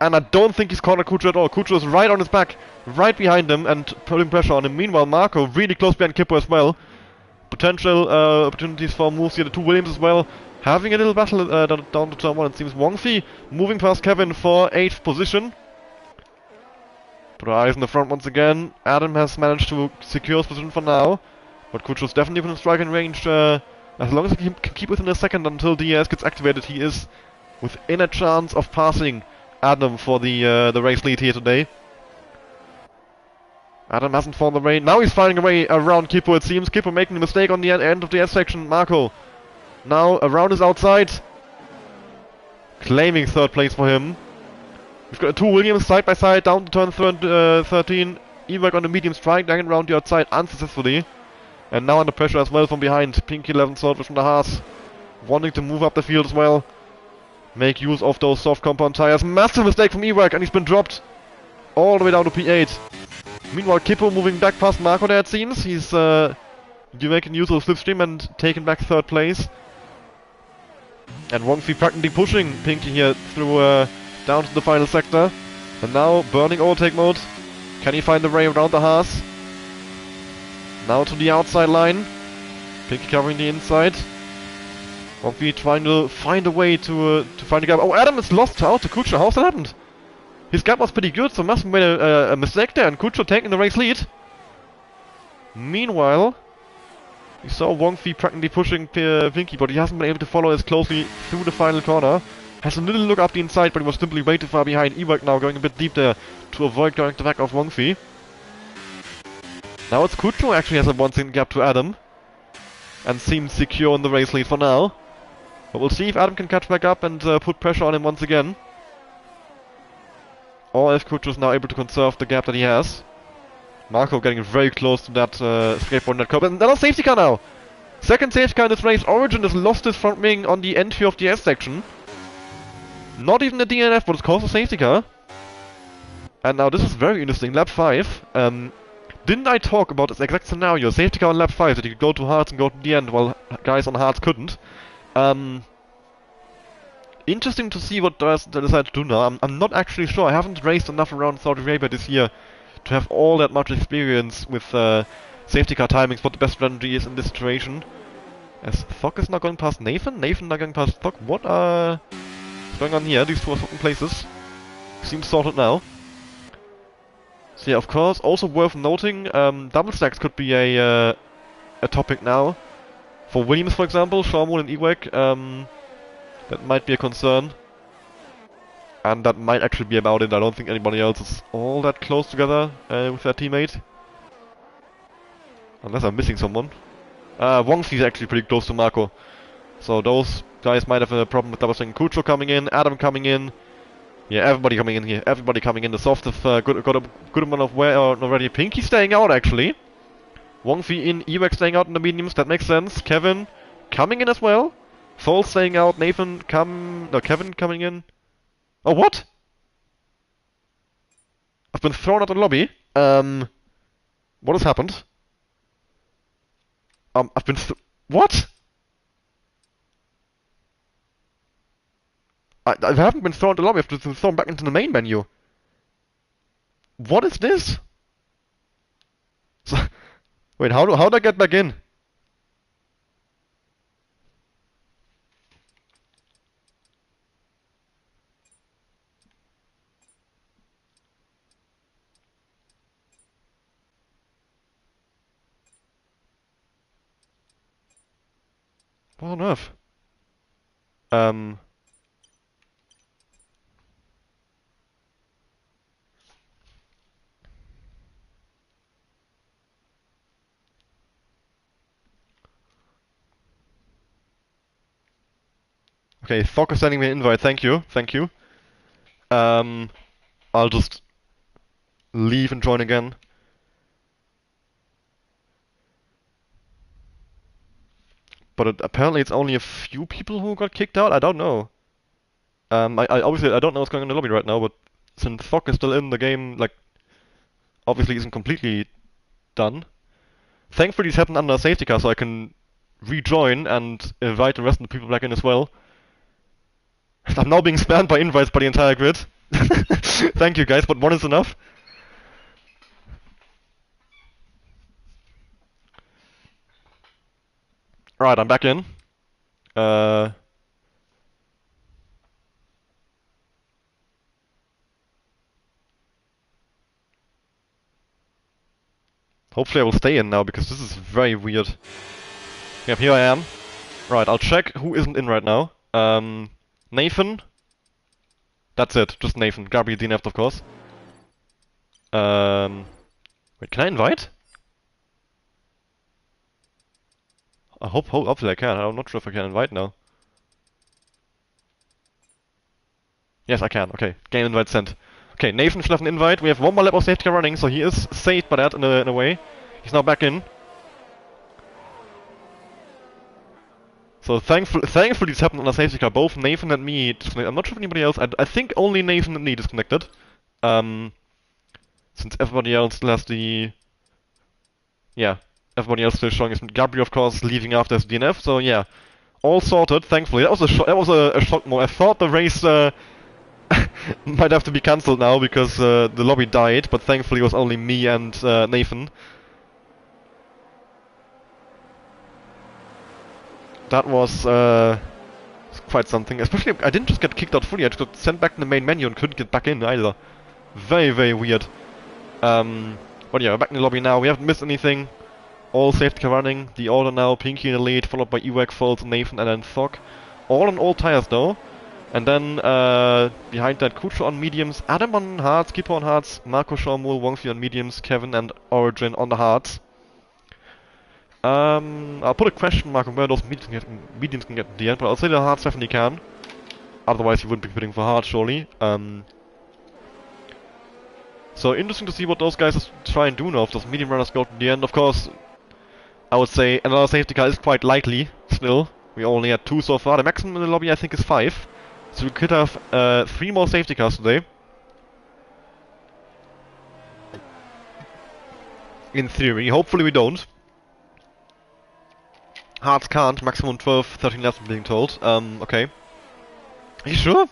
And I don't think he's cornered Kucho at all. Kucho is right on his back, right behind him, and putting pressure on him. Meanwhile, Marco really close behind Kippo as well. Potential opportunities for moves here. The two Williams as well, having a little battle down to turn 1. It seems Wongfi moving past Kevin for 8th position. Put our eyes in the front once again. Adam has managed to secure his position for now. But Kucho's definitely within striking range. As long as he can keep within a second until DRS gets activated, he is within a chance of passing Adam for the race lead here today. Adam hasn't found the way. Now he's finding a way around Kippo, it seems. Kippo making a mistake on the end of the S section. Marco now around his outside. Claiming third place for him. We've got two Williams side by side down to turn 13. Ewek on the medium strike, hanging around the outside unsuccessfully. And now under pressure as well from behind. Pinky 11 Swordfish from the Haas. Wanting to move up the field as well. Make use of those soft compound tires. Massive mistake from Ewek, and he's been dropped all the way down to P8. Meanwhile, Kippo moving back past Marco there, it seems. He's making use of the slipstream and taking back third place. And Wongfi practically pushing Pinky here through down to the final sector. And now burning overtake mode. Can he find the way around the Haas? Now to the outside line. Pinky covering the inside. Wongfi trying to find a way to find a gap. Oh, Adam is lost out to Kutscher. How's that happened? His gap was pretty good, so must have made a mistake there, and Kutscher taking the race lead. Meanwhile, we saw Wongfi practically pushing Pinky, but he hasn't been able to follow as closely through the final corner. Has a little look up the inside, but he was simply way too far behind. Ewek now going a bit deep there to avoid going to the back of Wongfi. Now it's Kutscher actually has a 1 second gap to Adam. And seems secure in the race lead for now. But we'll see if Adam can catch back up and put pressure on him once again. Or if Kutscher is now able to conserve the gap that he has. Marco getting very close to that skateboard net curb. And another safety car now! Second safety car in this race. Origin has lost his front wing on the entry of the S section. Not even a DNF, but it's caused a safety car. And now this is very interesting. Lap 5. Didn't I talk about this exact scenario? Safety car on lap 5 that you could go to hards and go to the end while guys on hards couldn't. Interesting to see what they decide to do now. I'm not actually sure. I haven't raced enough around Saudi Arabia this year to have all that much experience with safety car timings, what the best strategy is in this situation. As Thok is now going past Nathan. Nathan now going past Thok. What is going on here? These two are swapping places. Seems sorted now. So yeah, of course, also worth noting, double stacks could be a topic now. For Williams, for example, Shawmoon and Ewek. That might be a concern. And that might actually be about it. I don't think anybody else is all that close together with their teammate. Unless I'm missing someone. Wongfi is actually pretty close to Marco. So those guys might have a problem with double stacking. Kutscher coming in, Adam coming in. Yeah, everybody coming in here. Everybody coming in. The soft have got a good amount of wear already. Pinky staying out actually. Wongfi in, Ewek staying out in the mediums. That makes sense. Kevin coming in as well. Foal staying out, Nathan Kevin coming in. Oh, what? I've been thrown out of the lobby. What has happened? I've been what? I haven't been thrown out of the lobby, I've just been thrown back into the main menu. What is this? So, wait, how do I get back in? What on earth? Okay, Thok is sending me an invite, thank you. I'll just leave and join again. But apparently it's only a few people who got kicked out, I don't know. I obviously I don't know what's going on in the lobby right now, but since Thok is still in the game, like, obviously isn't completely done. Thankfully it's happened under a safety car, so I can rejoin and invite the rest of the people back in as well. I'm now being spammed by invites by the entire grid. Thank you guys, but one is enough. Right, I'm back in. Hopefully I will stay in now, because this is very weird. Yep, here I am. Right, I'll check who isn't in right now. Nathan, That's it, just Nathan. Gabriel DNF'd, of course. Wait, can I invite? Hopefully I can. I'm not sure if I can invite now. Yes, I can. Okay, game invite sent. Okay, Nathan should have an invite. We have one more lap of safety car running, so he is saved by that in a way. He's now back in. So thankfully this happened on a safety car. Both Nathan and me disconnected. I'm not sure if anybody else. I think only Nathan and me disconnected. Since everybody else still has the... Yeah, everybody else still showing his... Gabriel, of course, leaving after his DNF, so yeah. All sorted, thankfully. That was a shock moment. I thought the race might have to be cancelled now because the lobby died, but thankfully it was only me and Nathan. That was quite something. Especially, I didn't just get kicked out fully, I just got sent back in the main menu and couldn't get back in either. Very, very weird. But yeah, we're back in the lobby now. We haven't missed anything. All safety car running. The order now, Pinky in the lead, followed by Ewek, Foltz, Nathan, and then Thok. All on all tires though. And then behind that, Kucho on mediums, Adam on hards, Kippo on hards, Marco Shawmul, Wongfi on mediums, Kevin and Origin on the hards. I'll put a question mark on where those mediums can get in the end, but I'll say the hards definitely can. Otherwise you wouldn't be bidding for hard, surely. So interesting to see what those guys try and do now if those medium runners go to the end. Of course, I would say another safety car is quite likely, still. We only had 2 so far. The maximum in the lobby I think is 5. So we could have 3 more safety cars today. In theory. Hopefully we don't. Hards can't. Maximum 12, 13 laps I'm being told. Okay. Are you sure?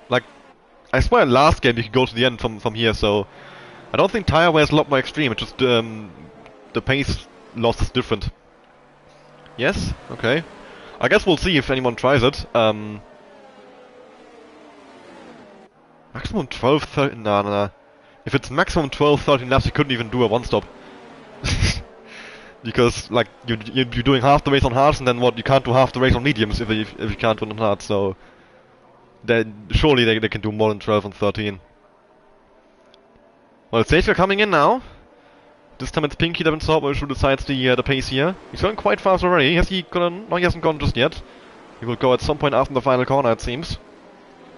Like, I swear last game you could go to the end from here, so... I don't think tire wear is a lot more extreme, it's just the pace loss is different. Yes? Okay. I guess we'll see if anyone tries it. Maximum 12, 13... Nah. If it's maximum 12, 13 laps, you couldn't even do a one-stop. Because, like, you're doing half the race on hards, and then what, you can't do half the race on mediums if you can't do it on hards, so... surely they can do more than 12 and 13. Well, safety coming in now. This time it's Pinky that who decides the pace here. He's going quite fast already. Has he gone? No, he hasn't gone just yet. He will go at some point after the final corner, it seems.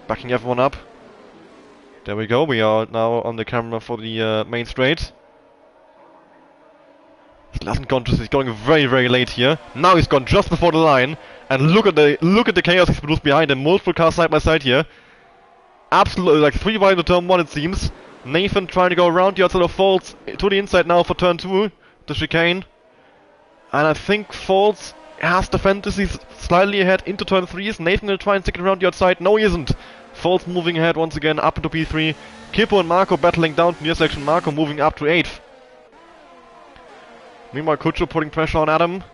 Backing everyone up. There we go. We are now on the camera for the main straight. He hasn't gone just. He's going very, very late here. Now he's gone just before the line, and look at the chaos he's produced behind him. Multiple cars side by side here. Absolutely, like 3 wide into turn 1 it seems. Nathan trying to go around the outside of Foltz to the inside now for turn 2, the chicane. And I think Foltz has the fantasies slightly ahead into turn 3. Is Nathan gonna try and stick it around the outside? No, he isn't. Foltz moving ahead once again up into P3. Kippo and Marco battling down to the near section. Marco moving up to 8th. Meanwhile, Kucho putting pressure on Adam.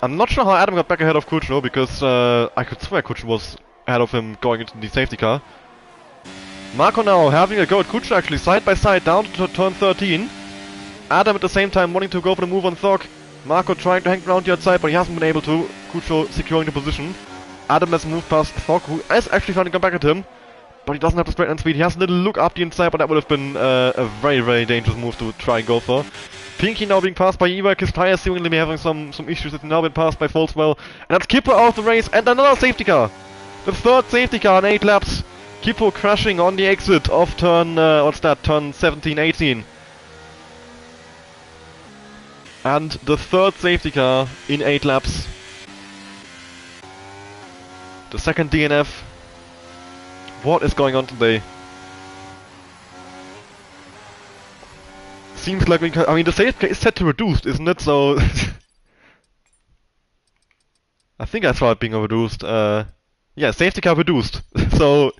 I'm not sure how Adam got back ahead of Kucho because I could swear Kucho was ahead of him going into the safety car. Marco now having a go at Kucho actually side by side down to turn 13. Adam at the same time wanting to go for the move on Thok. Marco trying to hang around the outside but he hasn't been able to. Kucho securing the position. Adam has moved past Thok who is actually trying to come back at him. But he doesn't have the straight line speed. He has a little look up the inside but that would have been a very, very dangerous move to try and go for. Pinky now being passed by Ewek, his tires seemingly having some issues. It's now been passed by Foltzwell. And that's Kippo out of the race and another safety car. The 3rd safety car in 8 laps. Kippo crashing on the exit of turn, turn 17, 18. And the 3rd safety car in 8 laps. The 2nd DNF. What is going on today? Seems like I mean, the safety car is set to reduced, isn't it? So... I think I saw it being reduced. Yeah, safety car reduced. So...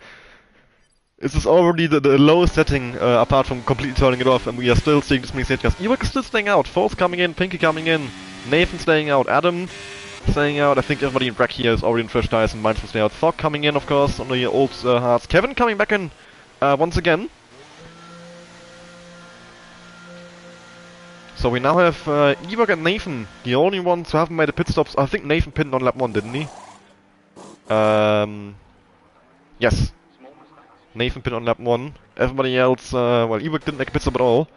This is already the lowest setting, apart from completely turning it off, and we are still seeing this many safety cars. Ewek is still staying out, Foltz coming in, Pinky coming in, Nathan staying out, Adam staying out. I think everybody in Brack here is already in fresh tires and Mines will stay out. Thok coming in, of course, on the old hards. Kevin coming back in once again. So we now have Ewek and Nathan, the only ones who haven't made the pit stops. I think Nathan pitted on lap 1, didn't he? Yes. Nathan pit on lap 1. Everybody else, well, Ewok didn't make a pit stop at all.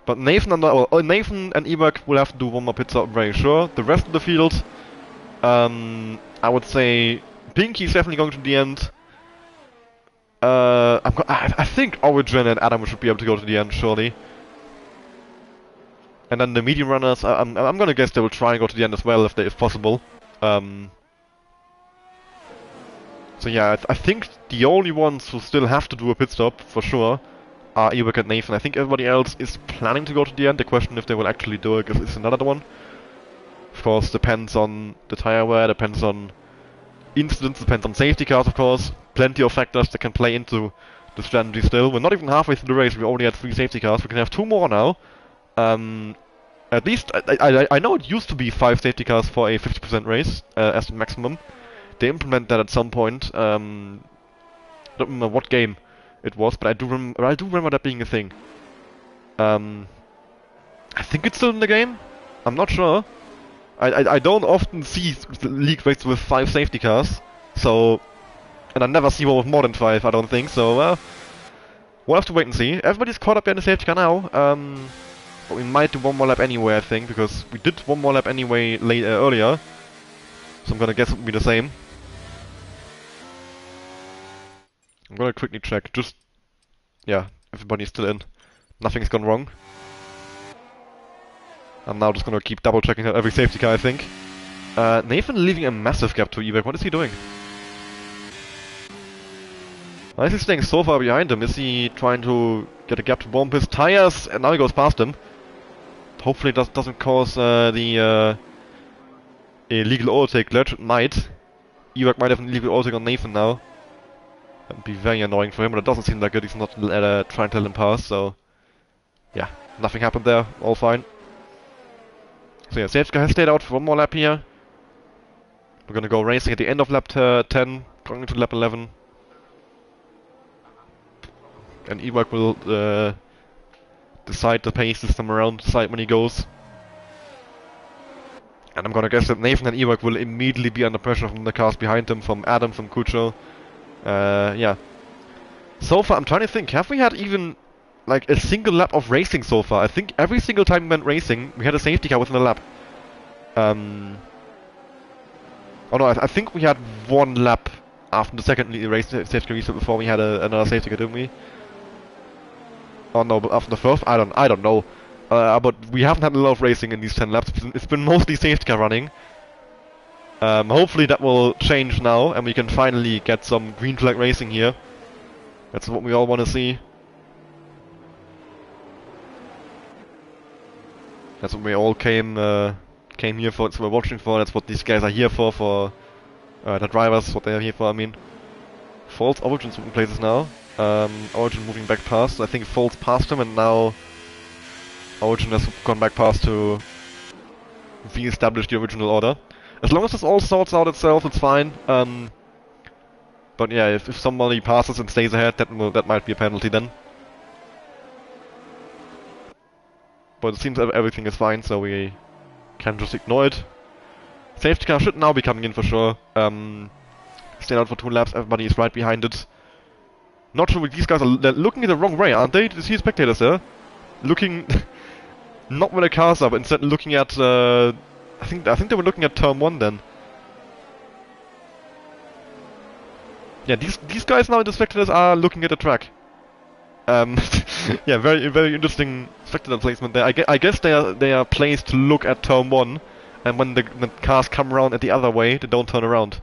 But Nathan and Nathan and Ewok will have to do one more pit stop, I'm very sure. The rest of the field, I would say Pinky's definitely going to the end. I think Origin and Adam should be able to go to the end, surely. And then the medium runners, I'm gonna guess they will try and go to the end as well if possible. So yeah, I think the only ones who still have to do a pit stop, for sure, are Ewok and Nathan. I think everybody else is planning to go to the end. The question if they will actually do it is another one. Of course, depends on the tire wear, depends on incidents, depends on safety cars, of course. Plenty of factors that can play into the strategy still. We're not even halfway through the race, we only had 3 safety cars. We can have 2 more now. At least, I know it used to be 5 safety cars for a 50% race, as the maximum. They implement that at some point. Don't remember what game it was, but I do remember that being a thing. I think it's still in the game. I'm not sure. I don't often see league races with 5 safety cars, so, and I never see one with more than 5. I don't think so. We'll have to wait and see. Everybody's caught up in the safety car now. But we might do one more lap anyway, I think, because we did one more lap anyway earlier. So I'm gonna guess it will be the same. I'm gonna quickly check, just... Yeah, everybody's still in. Nothing's gone wrong. I'm now just gonna keep double checking every safety car, I think. Nathan leaving a massive gap to Ewok, what is he doing? Why is he staying so far behind him? Is he trying to get a gap to warm his tires? And now he goes past him. Hopefully that doesn't cause the illegal overtake glitch. It might. Ewok might have an illegal overtake on Nathan now. That'd be very annoying for him, but it doesn't seem like it. He's not trying to let him pass, so... Yeah, nothing happened there. All fine. So yeah, safety car has stayed out for one more lap here. We're gonna go racing at the end of lap 10, going into lap 11. And Ewok will decide the pace this time around, decide when he goes. And I'm gonna guess that Nathan and Ewok will immediately be under pressure from the cars behind them, from Adam, from Kucho. Yeah. So far, I'm trying to think, have we had even like a single lap of racing so far? I think every single time we went racing, we had a safety car within a lap. Oh no, I think we had one lap after the second race safety car reset before we had another safety car, didn't we? Oh no, but after the first, I don't know. But we haven't had a lot of racing in these 10 laps. It's been mostly safety car running. Hopefully that will change now, and we can finally get some green flag racing here. That's what we all want to see. That's what we all came here for. That's what we're watching for. That's what these guys are here for the drivers. What they are here for. I mean, False Origin's moving places now. Origin moving back past. I think False passed him, and now Origin has gone back past to re-establish the original order. As long as this all sorts out itself, it's fine. But yeah, if somebody passes and stays ahead, that might be a penalty then. But it seems everything is fine, so we can just ignore it. Safety car should now be coming in for sure. Stayed out for 2 laps, everybody is right behind it. Not sure if these guys are looking the wrong way, aren't they? Do you see spectators there? Looking not where the cars are, but instead looking at I think they were looking at turn 1 then. Yeah, these guys now in the spectators are looking at the track. Yeah, very interesting spectator placement there. I guess they are placed to look at turn 1, and when the cars come around at the other way, they don't turn around.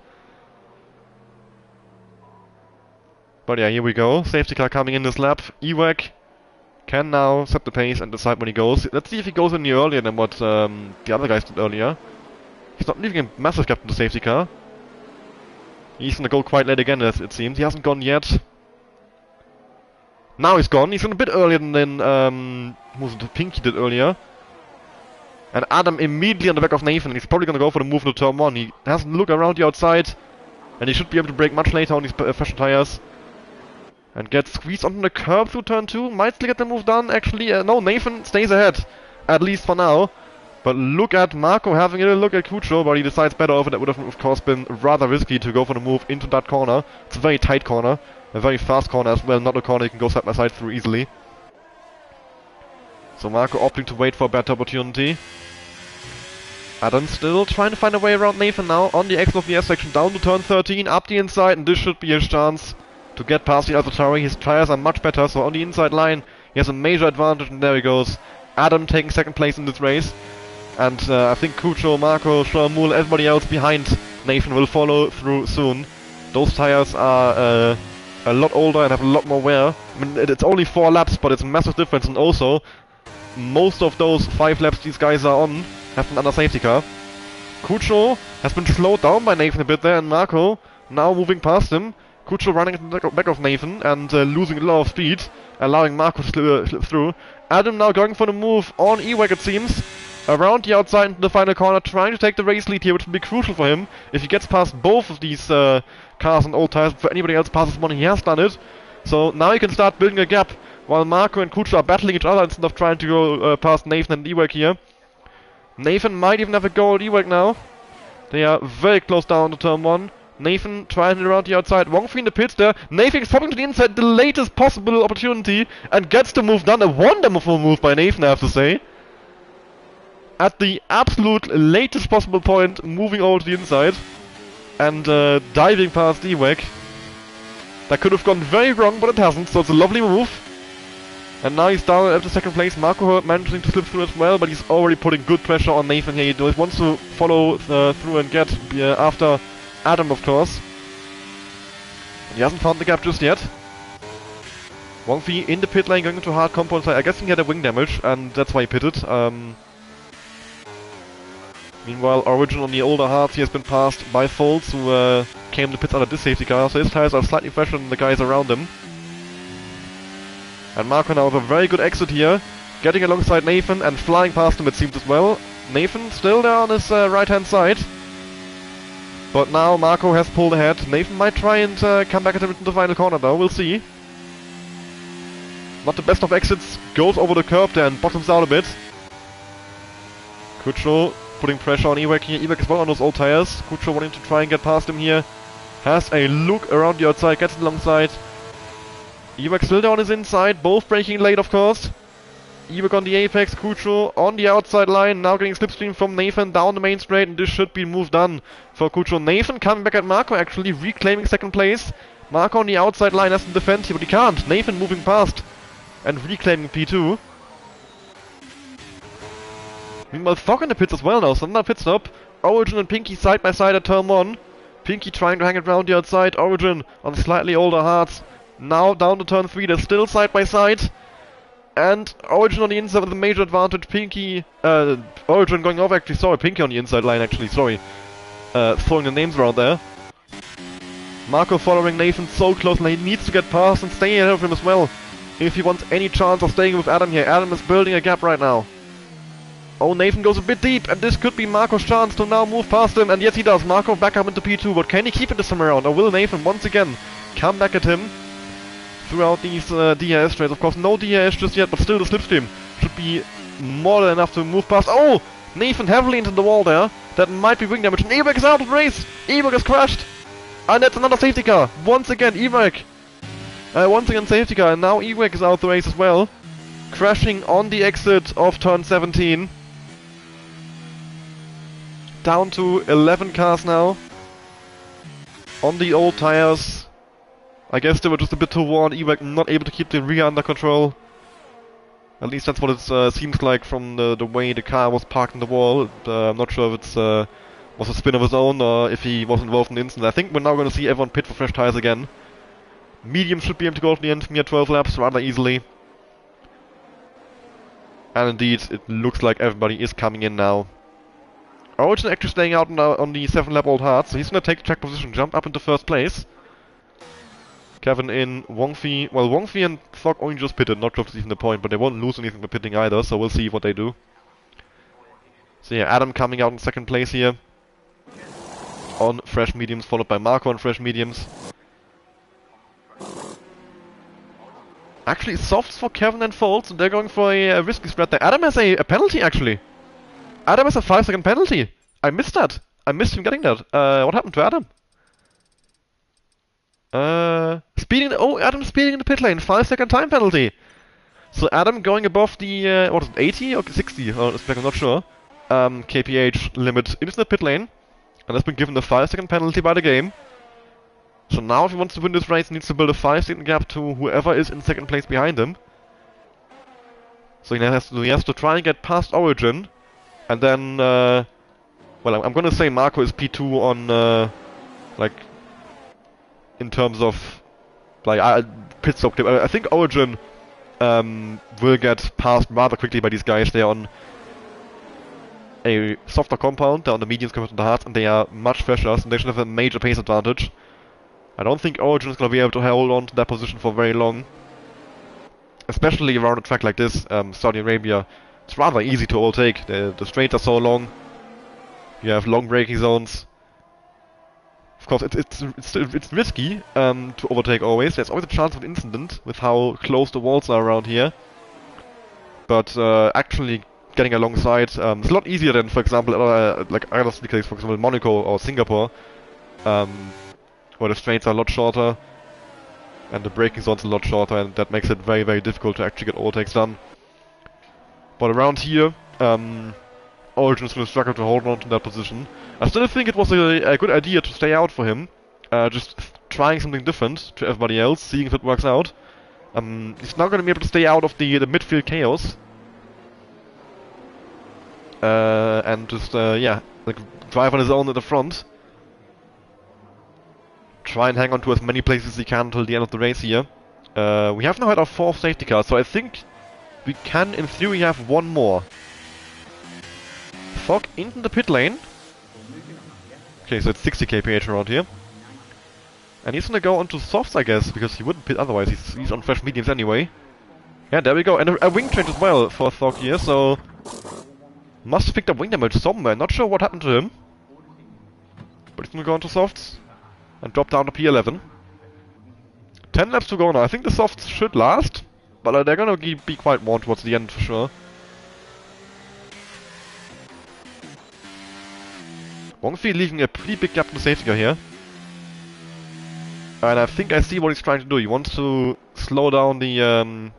But yeah, here we go. Safety car coming in this lap. Ewok can now set the pace and decide when he goes. Let's see if he goes any earlier than what the other guys did earlier. He's not leaving a massive gap in the safety car. He's gonna go quite late again, as it seems. He hasn't gone yet. Now he's gone. He's gone a bit earlier than Pinky did earlier. And Adam immediately on the back of Nathan. He's probably gonna go for the move into turn 1. He hasn't looked around the outside. And he should be able to brake much later on these fashion tires. And get squeezed onto the curb through turn 2. Might still get the move done, actually. No, Nathan stays ahead. At least for now. But look at Marco having a look at Kucho, but he decides better over. That would have, of course, been rather risky to go for the move into that corner. It's a very tight corner, a very fast corner as well, not a corner you can go side by side through easily. So Marco opting to wait for a better opportunity. Adam still trying to find a way around Nathan now on the exit of the S section, down to turn 13, up the inside, and this should be his chance to get past the AlphaTauri. His tires are much better, so on the inside line he has a major advantage, and there he goes. Adam taking second place in this race. And I think Kucho, Marco, Shamul, everybody else behind Nathan will follow through soon. Those tires are a lot older and have a lot more wear. I mean, it's only 4 laps, but it's a massive difference. And also, most of those 5 laps these guys are on have been under safety car. Kucho has been slowed down by Nathan a bit there, and Marco now moving past him. Kucho running at the back of Nathan and losing a lot of speed, allowing Marco to slip through. Adam now going for the move on Ewek, it seems. Around the outside into the final corner, trying to take the race lead here, which will be crucial for him. If he gets past both of these cars and old tires before anybody else passes one, he has done it. So now he can start building a gap, while Marco and Kucho are battling each other instead of trying to go past Nathan and Ewek here. Nathan might even have a go at Ewek now. They are very close down to turn 1. Nathan trying it around the outside. Wongfi in the pits there. Nathan is popping to the inside, the latest possible opportunity, and gets the move done. A wonderful move by Nathan, I have to say. At the absolute latest possible point, moving over to the inside and diving past Ewek. That could have gone very wrong, but it hasn't, so it's a lovely move. And now he's down at the second place. Marco managing to slip through as well, but he's already putting good pressure on Nathan here. He wants to follow through and get after Adam, of course. And he hasn't found the gap just yet. Wongfi in the pit lane going into hard compound side. I guess he had a wing damage, and that's why he pitted. Meanwhile, Origin on the older hards, he has been passed by Foltz, who came to pits out of this safety car, so his tires are slightly fresher than the guys around him. And Marco now with a very good exit here, getting alongside Nathan and flying past him, it seems, as well. Nathan still there on his right-hand side. But now Marco has pulled ahead. Nathan might try and come back at him into the final corner though, we'll see. Not the best of exits, goes over the curb there and bottoms out a bit. Kucho putting pressure on Ewek here. Ewek as well on those old tires. Kucho wanting to try and get past him here. Has a look around the outside, gets alongside. Ewek still down his inside, both braking late of course. Ewek on the apex, Kucho on the outside line, now getting slipstream from Nathan down the main straight, and this should be move done for Kucho. Nathan coming back at Marco actually, reclaiming second place. Marco on the outside line has to defend here, but he can't. Nathan moving past and reclaiming P2. Meanwhile, Fog in the pits as well now, so another pit stop. Origin and Pinky side by side at turn 1. Pinky trying to hang it around the outside, Origin on slightly older hards. Now down to turn 3, they're still side by side. And Origin on the inside with a major advantage. Pinky, Origin going off actually, sorry, Pinky on the inside line actually, sorry. Throwing the names around there. Marco following Nathan so closely, he needs to get past and stay ahead of him as well. If he wants any chance of staying with Adam here. Adam is building a gap right now. Oh, Nathan goes a bit deep, and this could be Marco's chance to now move past him, and yes he does. Marco back up into P2, but can he keep it this time around, or will Nathan once again come back at him throughout these DRS straights? Of course, no DRS just yet, but still the slipstream should be more than enough to move past. Oh! Nathan heavily into the wall there. That might be wing damage, and Ewek is out of the race! Ewek has crashed! And that's another safety car! Once again, Ewek! Once again safety car, and now Ewek is out of the race as well. Crashing on the exit of turn 17. Down to 11 cars now. On the old tires. I guess they were just a bit too worn. Ewek not able to keep the rear under control. At least that's what it seems like from the way the car was parked in the wall. I'm not sure if it's was a spin of his own or if he was involved in the incident. I think we're now going to see everyone pit for fresh tires again. Medium should be able to go to the end near 12 laps rather easily. And indeed, it looks like everybody is coming in now. Origin actually staying out on the 7-lap old hard, so he's going to take track position, jump up into first place. Kevin in, Wongfi. Well, Wongfi and Thog only just pitted, not sure if it's even the point, but they won't lose anything by pitting either, so we'll see what they do. So yeah, Adam coming out in second place here. On fresh mediums, followed by Marco on fresh mediums. Actually, softs for Kevin and Foltz, and they're going for a risky spread there. Adam has a penalty actually. Adam has a 5-second penalty. I missed that. I missed him getting that. What happened to Adam? Speeding. Oh, Adam speeding in the pit lane. 5-second time penalty. So Adam going above the what is it, 80 or 60? Oh, I'm not sure. KPH limit into the pit lane, and has been given a 5-second penalty by the game. So now, if he wants to win this race, he needs to build a 5-second gap to whoever is in second place behind him. So he has to try and get past Origin, and then, well, I'm gonna say Marco is P2 on, like, in terms of, like, pit stop clip. I think Origin will get passed rather quickly by these guys. They're on a softer compound, they're on the mediums compared to the hards, and they are much fresher, so they should have a major pace advantage. I don't think Origin is going to be able to hold on to that position for very long. Especially around a track like this, Saudi Arabia. It's rather easy to overtake. The straights are so long. You have long braking zones. Of course, it's risky to overtake always. There's always a chance of an incident with how close the walls are around here. But actually getting alongside, it's a lot easier than, for example, like other cities, for example, Monaco or Singapore. Where the straights are a lot shorter and the braking zone's a lot shorter, and that makes it very, very difficult to actually get overtakes done. But around here, Origin's going to struggle to hold on to that position. I still think it was a good idea to stay out for him, just trying something different to everybody else, seeing if it works out. He's not going to be able to stay out of the midfield chaos. And just, yeah, like drive on his own at the front. Try and hang on to as many places as he can until the end of the race here. We have now had our 4th safety car, so I think we can, in theory, have one more. Fog into the pit lane. Okay, so it's 60 kph around here. And he's gonna go onto softs, I guess, because he wouldn't pit otherwise. He's on fresh mediums anyway. Yeah, there we go. And a wing change as well for Thog here, so... Must have picked up wing damage somewhere. Not sure what happened to him. But he's gonna go onto softs. And drop down to P11. 10 laps to go now. I think the softs should last, but they're gonna be quite worn towards the end for sure. Wongfi leaving a pretty big gap in the safety car here. And I think I see what he's trying to do. He wants to slow down the...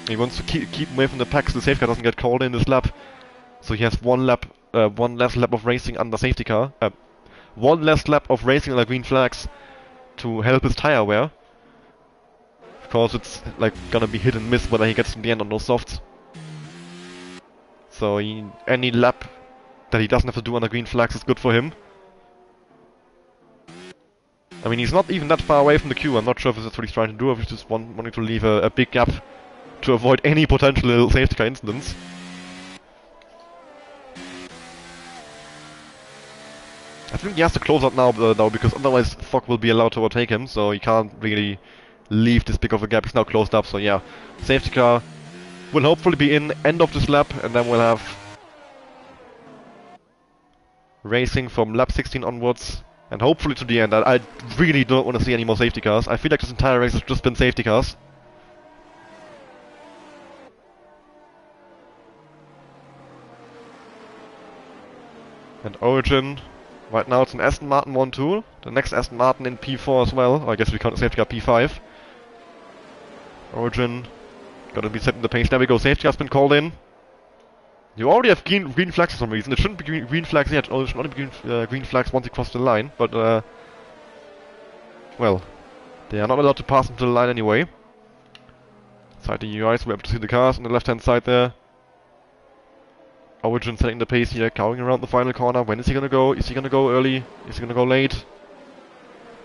he wants to keep away from the pack so the safety car doesn't get called in this lap. So he has one less lap of racing under safety car. One less lap of racing on the green flags to help his tire wear. Of course, it's like gonna be hit and miss whether he gets to the end on those softs. So any lap that he doesn't have to do on the green flags is good for him. I mean, he's not even that far away from the queue. I'm not sure if that's what he's trying to do, or if he's just wanting to leave a big gap to avoid any potential safety car incidents. I think he has to close out now, though, because otherwise Thog will be allowed to overtake him, so he can't really leave this big of a gap. He's now closed up, so yeah. Safety car will hopefully be in end of this lap, and then we'll have racing from lap 16 onwards, and hopefully to the end. I really don't want to see any more safety cars. I feel like this entire race has just been safety cars. And Origin... Right now it's an Aston Martin 1-2, the next Aston Martin in P4 as well, I guess we count the safety car P5. Origin, gotta be setting the pace, there we go, safety car's been called in. You already have green flags for some reason, it shouldn't be green flags yet, it should only be green flags once you cross the line, but well, they are not allowed to pass into the line anyway. Inside the UIs, we're able to see the cars on the left hand side there. Origin setting the pace here, going around the final corner. When is he gonna go? Is he gonna go early? Is he gonna go late?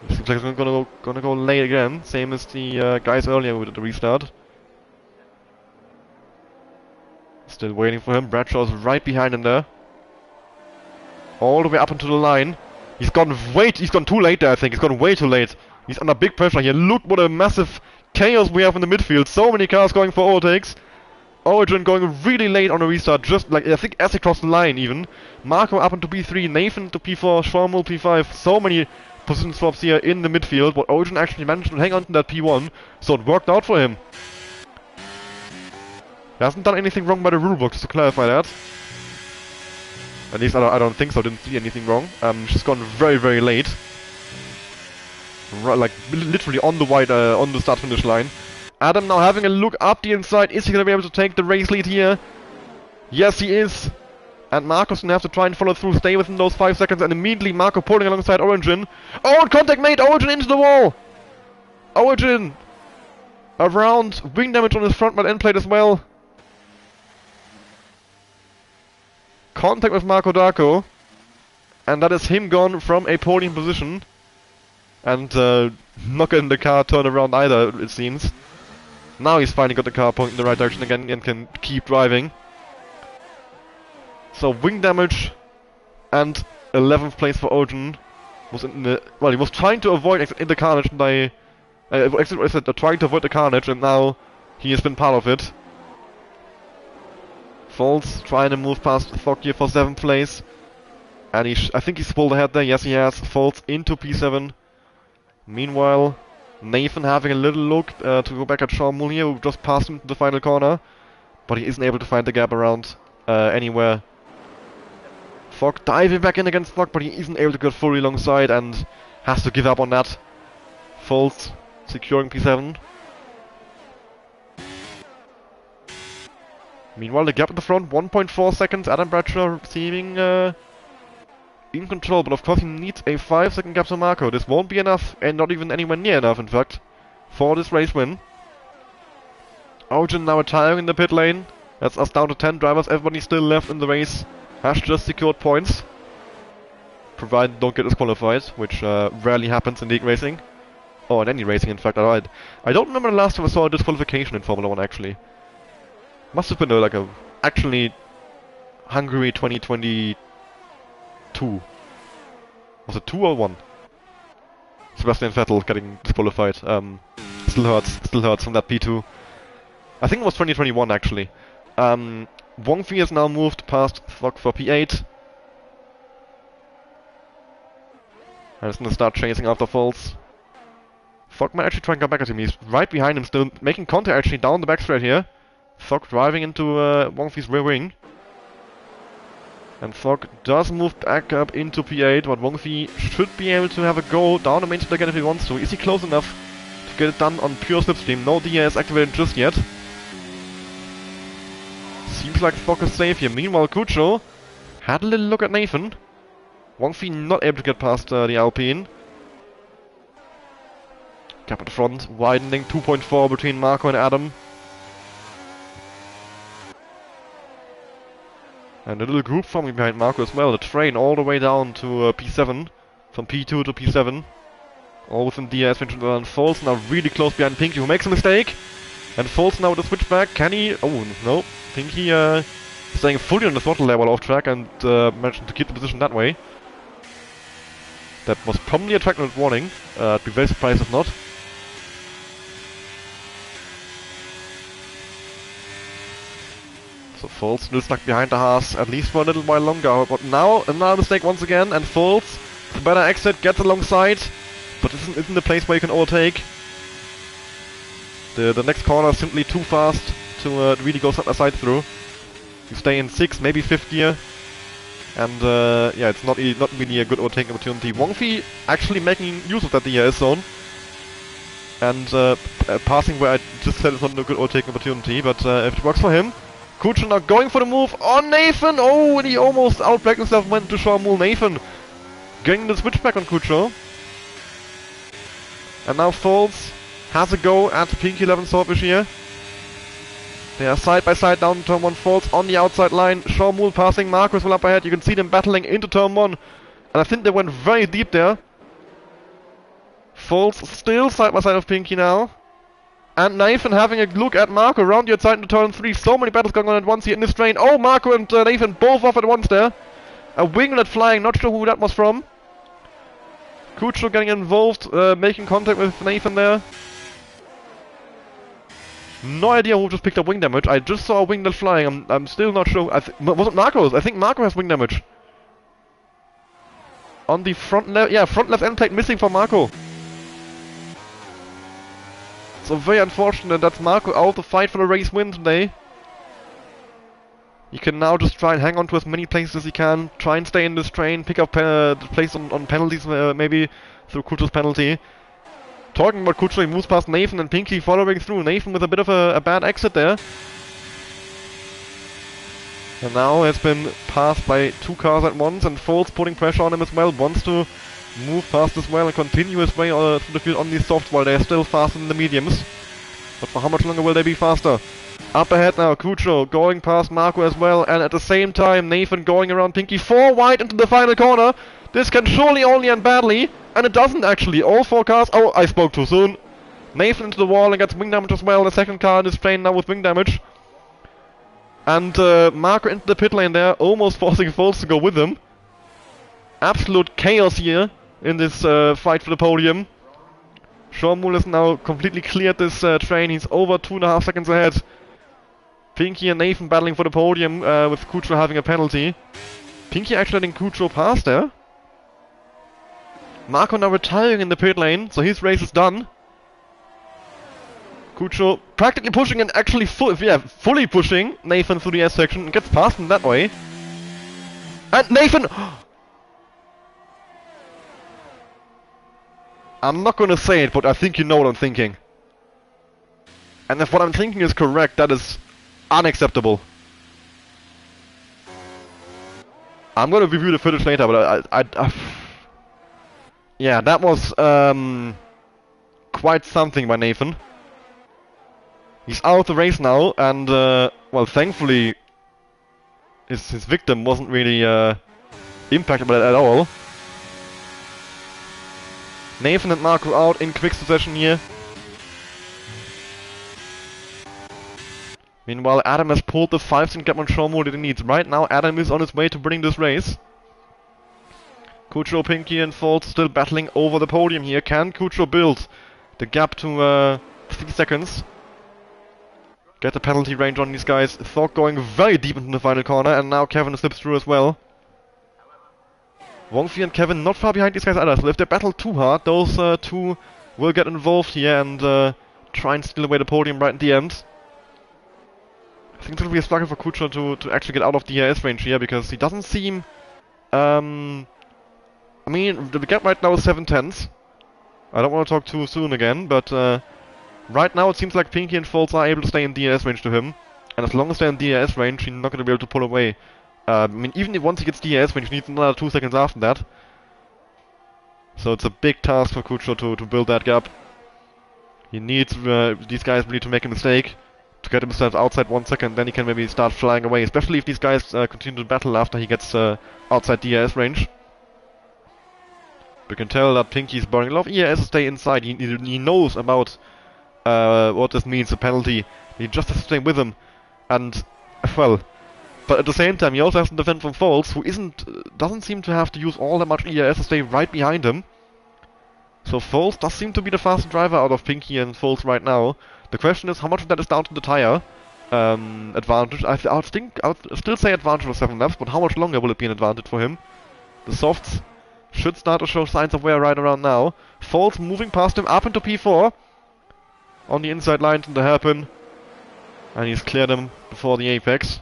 It seems like he's gonna go late again, same as the guys earlier with the restart. Still waiting for him. Bradshaw's right behind him there. All the way up into the line. He's gone too late there, I think. He's gone way too late. He's under big pressure here. Look what a massive chaos we have in the midfield. So many cars going for overtakes. Origin going really late on a restart, just like, I think as he crossed the line even. Marco up into P3, Nathan to P4, Schwarmel P5, so many position swaps here in the midfield, but Origin actually managed to hang on to that P1, so it worked out for him. He hasn't done anything wrong by the rulebook, just to clarify that. At least I don't think so, didn't see anything wrong. She's gone very, very late. Like, literally on the on the start-finish line. Adam now having a look up the inside. Is he going to be able to take the race lead here? Yes, he is. And Marco's going to have to try and follow through, stay within those 5 seconds, and immediately Marco pulling alongside Origin. Oh, and contact made! Origin into the wall! Origin! Around, wing damage on his front but end plate as well. Contact with Marco Darko. And that is him gone from a podium position. And not getting the car turned around either, it seems. Now he's finally got the car pointing in the right direction again and can keep driving. So wing damage and 11th place for Origin was in the, well, he was trying to avoid the carnage by trying to avoid the carnage, and now he has been part of it. Foltz trying to move past Thok here for 7th place, and I think he's pulled ahead there. Yes, he has. Foltz into P7. Meanwhile, Nathan having a little look to go back at Sean Moore here, who just passed him to the final corner, but he isn't able to find the gap around anywhere. Thok diving back in against Thok, but he isn't able to get fully alongside and has to give up on that. Foltz securing P7. Meanwhile, the gap at the front, 1.4 seconds. Adam Bradshaw seeming in control, but of course he needs a 5-second gap to Marco. This won't be enough, and not even anywhere near enough, in fact, for this race win. Origin now retiring in the pit lane. That's us down to 10 drivers. Everybody still left in the race has just secured points, provided don't get disqualified, which rarely happens in league racing. Or in any racing, in fact. I don't remember the last time I saw a disqualification in Formula 1, actually. Must have been actually Hungary 2022. Was it 2 or 1? Sebastian Vettel getting disqualified. Still hurts from that P2. I think it was 2021, actually. Wongfi has now moved past Thok for P8. And is going to start chasing after Foltz. Thok might actually try and come back at him. He's right behind him still, making contact actually down the back straight here. Thok driving into Wongfi's rear wing. And Thok does move back up into P8, but Wongfi should be able to have a go down the main straight again if he wants to. Is he close enough to get it done on pure slipstream? No DRS activated just yet. Seems like Thok is safe here. Meanwhile, Kucho had a little look at Nathan. Wongfi not able to get past the Alpine. Gap at the front, widening 2.4 between Marco and Adam. And a little group forming behind Marco as well. The train all the way down to P7. From P2 to P7. All within DRS range. And Foltz now really close behind Pinky, who makes a mistake. And Foltz now with a switchback. Can he? Oh, no. Pinky staying fully on the throttle level off track and managing to keep the position that way. That was probably a track note warning. I'd be very surprised if not. So Foltz still stuck behind the Haas, at least for a little while longer. But now, another mistake once again, and Foltz, the better exit, gets alongside. But this isn't the place where you can overtake. The next corner is simply too fast to really go side by side through. You stay in 6th, maybe 5th gear. And yeah, it's not really a good overtaking opportunity. Wongfi actually making use of that DRS zone. And passing where I just said it's not a good overtaking opportunity, but if it works for him. Kucho now going for the move on Nathan! Oh, and he almost outbraked himself, went to Sean Moore. Nathan getting the switchback on Kucho. And now Foltz has a go at Pinky 11 Swordfish here. They are side by side down turn 1. Foltz on the outside line. Sean Moore passing Marcus well up ahead. You can see them battling into turn 1. And I think they went very deep there. Foltz still side by side of Pinky now. And Nathan having a look at Marco around the outside into turn 3. So many battles going on at once here in this train. Oh, Marco and Nathan both off at once there. A winglet flying, not sure who that was from. Kucho getting involved, making contact with Nathan there. No idea who just picked up wing damage. I just saw a winglet flying. I'm still not sure. Was it Marco's? I think Marco has wing damage. On the front left, yeah, front left end plate missing for Marco. So very unfortunate. That's Marco out to fight for the race win today. He can now just try and hang on to as many places as he can, try and stay in this train, pick up the place on penalties maybe through Kucho's penalty. Talking about Kucho, he moves past Nathan and Pinky following through. Nathan with a bit of a bad exit there. And now has been passed by 2 cars at once, and Foles putting pressure on him as well, wants to move past as well and continue his way through the field on these softs while they're still faster than the mediums. But for how much longer will they be faster? Up ahead now, Kucho going past Marco as well, and at the same time Nathan going around Pinky 4 wide into the final corner. This can surely only end badly, and it doesn't actually. All 4 cars... Oh, I spoke too soon. Nathan into the wall and gets wing damage as well. The second car in this plane now with wing damage. And Marco into the pit lane there, almost forcing Foles to go with him. Absolute chaos here in this fight for the podium. Sean Moore has now completely cleared this train. He's over 2.5 seconds ahead. Pinky and Nathan battling for the podium with Kucho having a penalty. Pinky actually letting Kucho pass there. Marco now retiring in the pit lane, so his race is done. Kucho practically pushing and actually fully pushing Nathan through the S section and gets past him that way. And Nathan... I'm not gonna say it, but I think you know what I'm thinking. And if what I'm thinking is correct, that is unacceptable. I'm gonna review the footage later, but yeah, that was quite something by Nathan. He's out of the race now, and well, thankfully his victim wasn't really impacted by that at all. Nathan and Marco out in quick succession here. Meanwhile, Adam has pulled the 5-second gap on Sean Moore that he needs. Right now, Adam is on his way to winning this race. Kucho, Pinky and Foles still battling over the podium here. Can Kucho build the gap to 3 seconds? Get the penalty range on these guys. Thork going very deep into the final corner, and now Kevin slips through as well. Wongfi and Kevin not far behind these guys either, so if they battle too hard, those two will get involved here and try and steal away the podium right at the end. I think it's going to be a struggle for Kucho to actually get out of the DRS range here, because he doesn't seem... I mean, the gap right now is 7/10. I don't want to talk too soon again, but right now it seems like Pinky and Foles are able to stay in DRS range to him. And as long as they're in DRS range, he's not going to be able to pull away. I mean, even if once he gets DRS range, he needs another 2 seconds after that. So it's a big task for Kucho to build that gap. He needs these guys really to make a mistake to get himself outside 1 second, then he can maybe start flying away, especially if these guys continue to battle after he gets outside DRS range. You can tell that Pinky's burning a lot of ERS to stay inside. He knows about what this means, a penalty. He just has to stay with him. And, well... But at the same time, he also has to defend from Foles, who doesn't seem to have to use all that much ERS to stay right behind him. So Foles does seem to be the fastest driver out of Pinky and Foles right now. The question is, how much of that is down to the tire advantage? I would still say advantage for 7 laps, but how much longer will it be an advantage for him? The softs should start to show signs of wear right around now. Foles moving past him up into P4. On the inside line to the hairpin. And he's cleared him before the apex.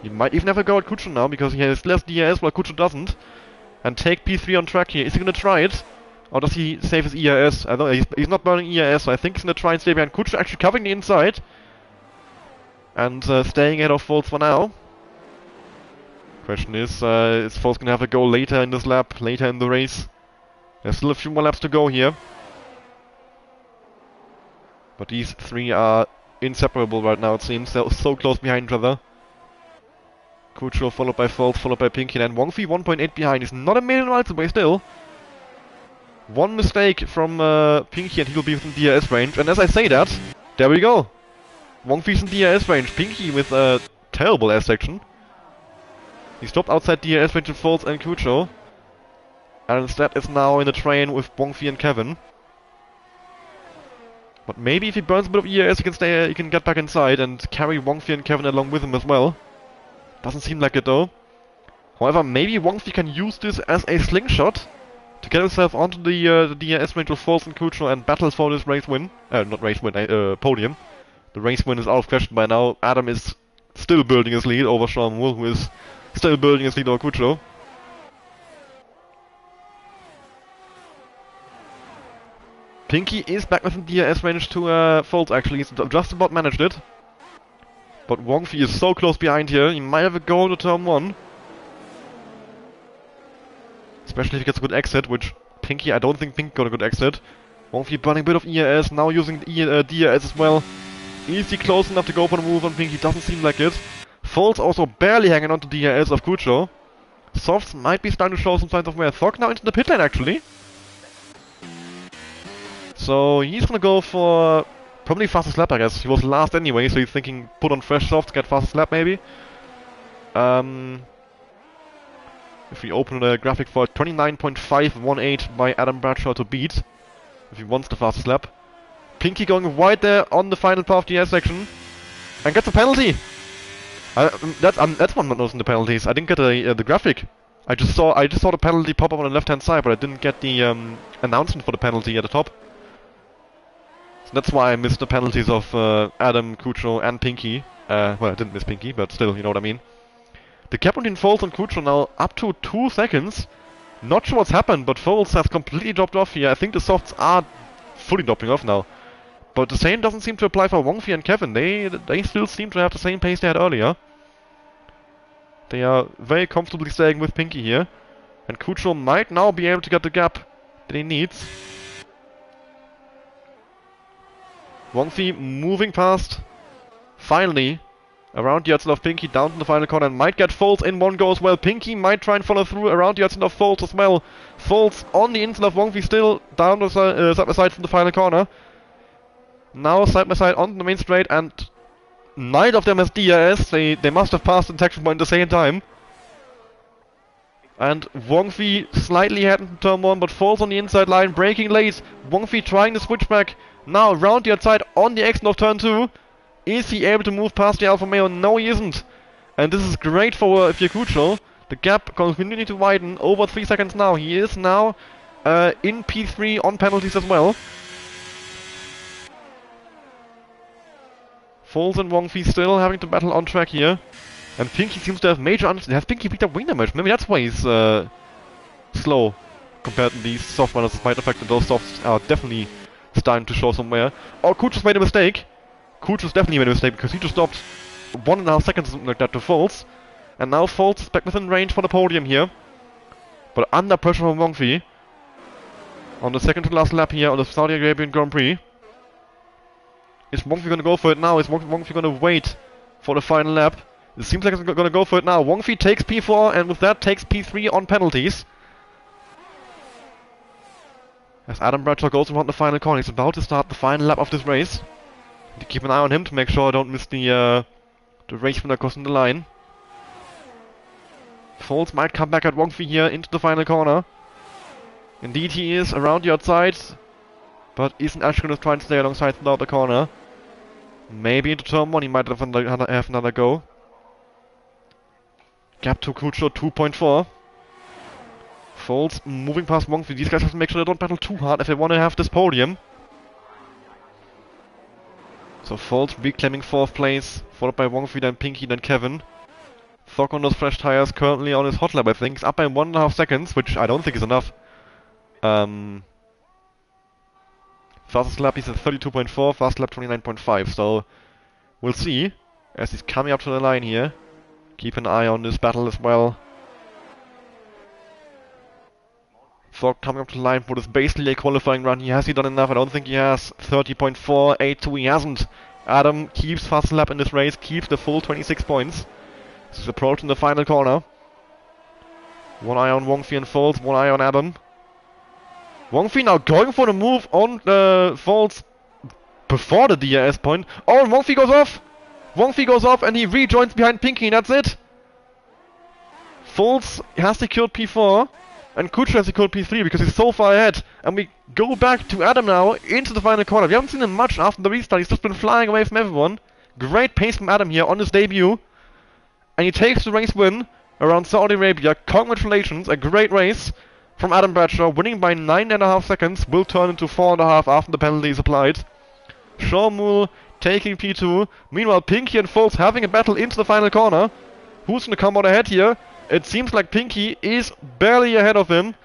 He might even have a go at Kucho now, because he has less DRS while Kucho doesn't. And take P3 on track here. Is he gonna try it? Or does he save his ERS? I don't know, he's not burning ERS, so I think he's gonna try and stay behind Kucho, actually covering the inside. And staying ahead of Foles for now. Question is Foles gonna have a go later in this lap, later in the race? There's still a few more laps to go here. But these three are inseparable right now, it seems. They're so close behind each other. Kucho followed by Foles, followed by Pinky, and Wongfi 1.8 behind. He's not a million miles away still. One mistake from Pinky and he'll be within DRS range. And as I say that, there we go. Wongfi's in DRS range. Pinky with a terrible S section. He stopped outside DRS range of Foles and Kucho. And instead is now in the train with Wongfi and Kevin. But maybe if he burns a bit of ERS, he can get back inside and carry Wongfi and Kevin along with him as well. Doesn't seem like it though. However, maybe Wongfi can use this as a slingshot to get himself onto the DRS range of Foles and Kucho and battle for this race win. Not race win, podium. The race win is out of question by now. Adam is still building his lead over Sean Wool, who is still building his lead over Kucho. Pinky is back within DRS range to Foltz actually, he's just about managed it. But Wong Fei is so close behind here, he might have a go to turn 1. Especially if he gets a good exit, which Pinky, I don't think Pinky got a good exit. Wong Fei burning a bit of ERS, now using DRS as well. Is he close enough to go for the move on Pinky? Doesn't seem like it. Foltz also barely hanging on to DRS of Kucho. Softs might be starting to show some signs of wear. Thog now into the pit lane actually. So he's gonna go for probably fastest lap, I guess. He was last anyway, so he's thinking put on fresh softs, get fastest lap maybe. If we open the graphic for 29.518 by Adam Bradshaw to beat, if he wants the fastest lap. Pinky going wide there on the final part of the S section, and gets a penalty. That's one not noticing the penalties. I didn't get the graphic. I just saw the penalty pop up on the left hand side, but I didn't get the announcement for the penalty at the top. So that's why I missed the penalties of Adam, Kucho, and Pinky. Well, I didn't miss Pinky, but still, you know what I mean. The gap between Foltz and Kucho now up to 2 seconds. Not sure what's happened, but Foltz has completely dropped off here. I think the softs are fully dropping off now. But the same doesn't seem to apply for Wong Fei and Kevin. They still seem to have the same pace they had earlier. They are very comfortably staying with Pinky here. And Kucho might now be able to get the gap that he needs. Wong Fei moving past. Finally. Around the outside of Pinky, down to the final corner, and might get Foltz in one go as well. Pinky might try and follow through around the outside of Foltz as well. Foltz on the inside of Wong Fei, still down the side by side from the final corner. Now side by side on the main straight, and neither of them has DRS. They must have passed the detection point at the same time. And Wong Fei slightly ahead into turn 1, but Foltz on the inside line, breaking late. Wong Fei trying to switch back. Now around the outside on the exit of turn 2. Is he able to move past the Alfa Romeo? No, he isn't. And this is great for Kucho. The gap continuing to widen over 3 seconds now. He is now in P3 on penalties as well. Foltz and Wong Fei still having to battle on track here. And Pinky seems to have major understanding. Has Pinky picked up wing damage? Maybe that's why he's slow compared to these soft runners, despite the fact that those softs are definitely starting to show somewhere. Oh, Kucho's made a mistake. Kucho's definitely made a mistake because he just stopped 1.5 seconds or something like that to Foltz. And now Foltz is back within range for the podium here. But under pressure from Wong Fei. On the second to last lap here on the Saudi Arabian Grand Prix. Is Wong Fei gonna go for it now? Is Wong Fei gonna wait for the final lap? It seems like it's gonna go for it now. Wong Fei takes P4 and with that takes P3 on penalties. As Adam Bradshaw goes around the final corner, he's about to start the final lap of this race. To keep an eye on him to make sure I don't miss the race winner crossing the line. Foltz might come back at Wong Fei here into the final corner. Indeed he is around the outside, but isn't actually going to try and stay alongside throughout the corner. Maybe into turn 1 he might have another go. Gap to Kucho 2.4. Foltz moving past Wong Fei. These guys have to make sure they don't battle too hard if they want to have this podium. So Foltz reclaiming 4th place, followed by Wong Fei, then Pinky, then Kevin. Thog on those fresh tires, currently on his hot lap I think. He's up by 1.5 seconds, which I don't think is enough. Fastest lap he's at 32.4, fast lap 29.5, so we'll see as he's coming up to the line here. Keep an eye on this battle as well. Thog coming up to the line for this basically a qualifying run. Has he done enough? I don't think he has. 30.482, he hasn't. Adam keeps fast lap in this race, keeps the full 26 points. He's approaching the final corner. One eye on Wong Fei and Foltz, one eye on Adam. Wong Fei now going for the move on Foltz before the DRS point. Oh, and Wong Fei goes off! Wong Fei goes off and he rejoins behind Pinky, and that's it! Foltz has secured P4. And Kucho has secured P3 because he's so far ahead. And we go back to Adam now into the final corner. We haven't seen him much after the restart. He's just been flying away from everyone. Great pace from Adam here on his debut. And he takes the race win around Saudi Arabia. Congratulations, a great race from Adam Bradshaw. Winning by 9.5 seconds. Will turn into 4.5 after the penalty is applied. Shawmul taking P2. Meanwhile, Pinky and Foltz having a battle into the final corner. Who's gonna come out ahead here? It seems like Pinky is barely ahead of him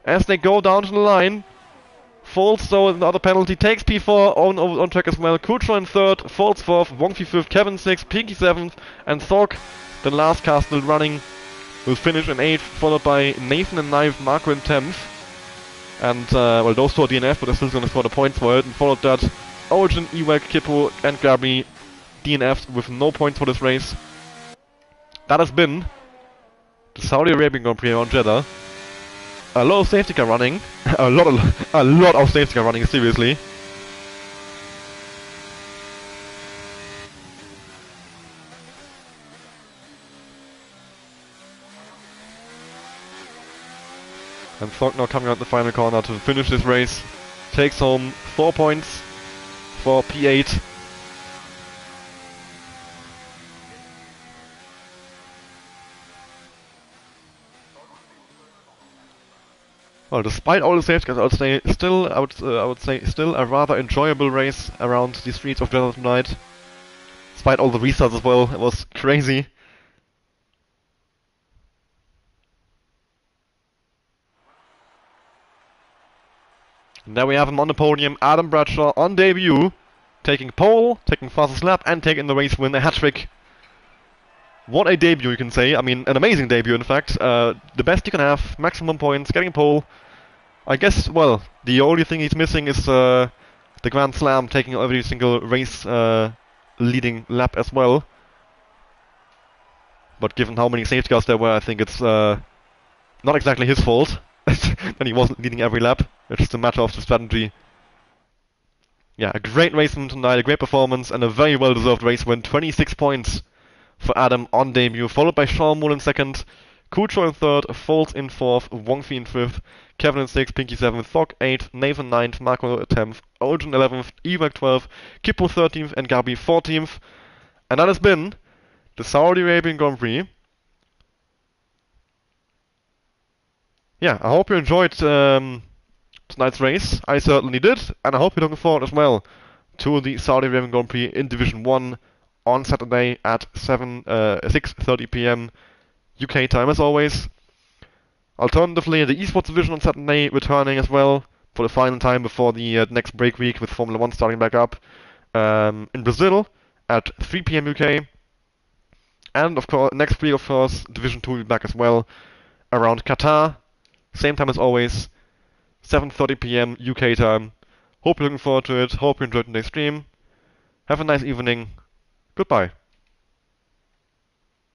as they go down to the line. Foltz, though, another penalty, takes P4 on track as well. Kucho in third, Foltz fourth, Wongfi fifth, Kevin sixth, Pinky seventh, and Thog, the last car still running, will finish in 8th, followed by Nathan in 9th, Marco in 10th. And, well, those two are DNF, but they're still gonna score the points for it. And followed that, Origin, Ewek, Kippo, and Gabby DNF'd with no points for this race. That has been the Saudi Arabian Grand Prix on Jeddah. A lot of safety car running. a lot of safety car running, seriously. And Thog now coming out the final corner to finish this race. Takes home 4 points for P8. Well, despite all the safety cars, I would say still a rather enjoyable race around the streets of Jeddah tonight. Despite all the restarts as well, it was crazy. And there we have him on the podium, Adam Bradshaw on debut, taking pole, taking fastest lap, and taking the race win, a hat-trick. What a debut, you can say. I mean, an amazing debut, in fact. The best you can have, maximum points, getting pole. I guess, well, the only thing he's missing is the Grand Slam, taking every single race leading lap as well. But given how many safety cars there were, I think it's not exactly his fault that he wasn't leading every lap. It's just a matter of the strategy. Yeah, a great race from tonight, a great performance, and a very well-deserved race win. 26 points for Adam on debut, followed by Shawmul in second, Kucho in third, Foltz in fourth, Wongfi in fifth, Kevin in sixth, Pinky seventh, Thog 8th, Nathan 9th, Marco 10th, Origin 11th, Ewek 12th, Kippo 13th, and Gabi 14th. And that has been the Saudi Arabian Grand Prix. Yeah, I hope you enjoyed tonight's race. I certainly did, and I hope you're looking forward as well to the Saudi Arabian Grand Prix in Division 1 on Saturday at 6:30 PM UK time as always. Alternatively, the esports division on Saturday returning as well for the final time before the next break week with Formula 1 starting back up in Brazil at 3 PM UK. And of course, next week, of course, Division 2 will be back as well around Qatar. Same time as always, 7:30 PM UK time. Hope you're looking forward to it. Hope you enjoyed today's stream. Have a nice evening. Goodbye.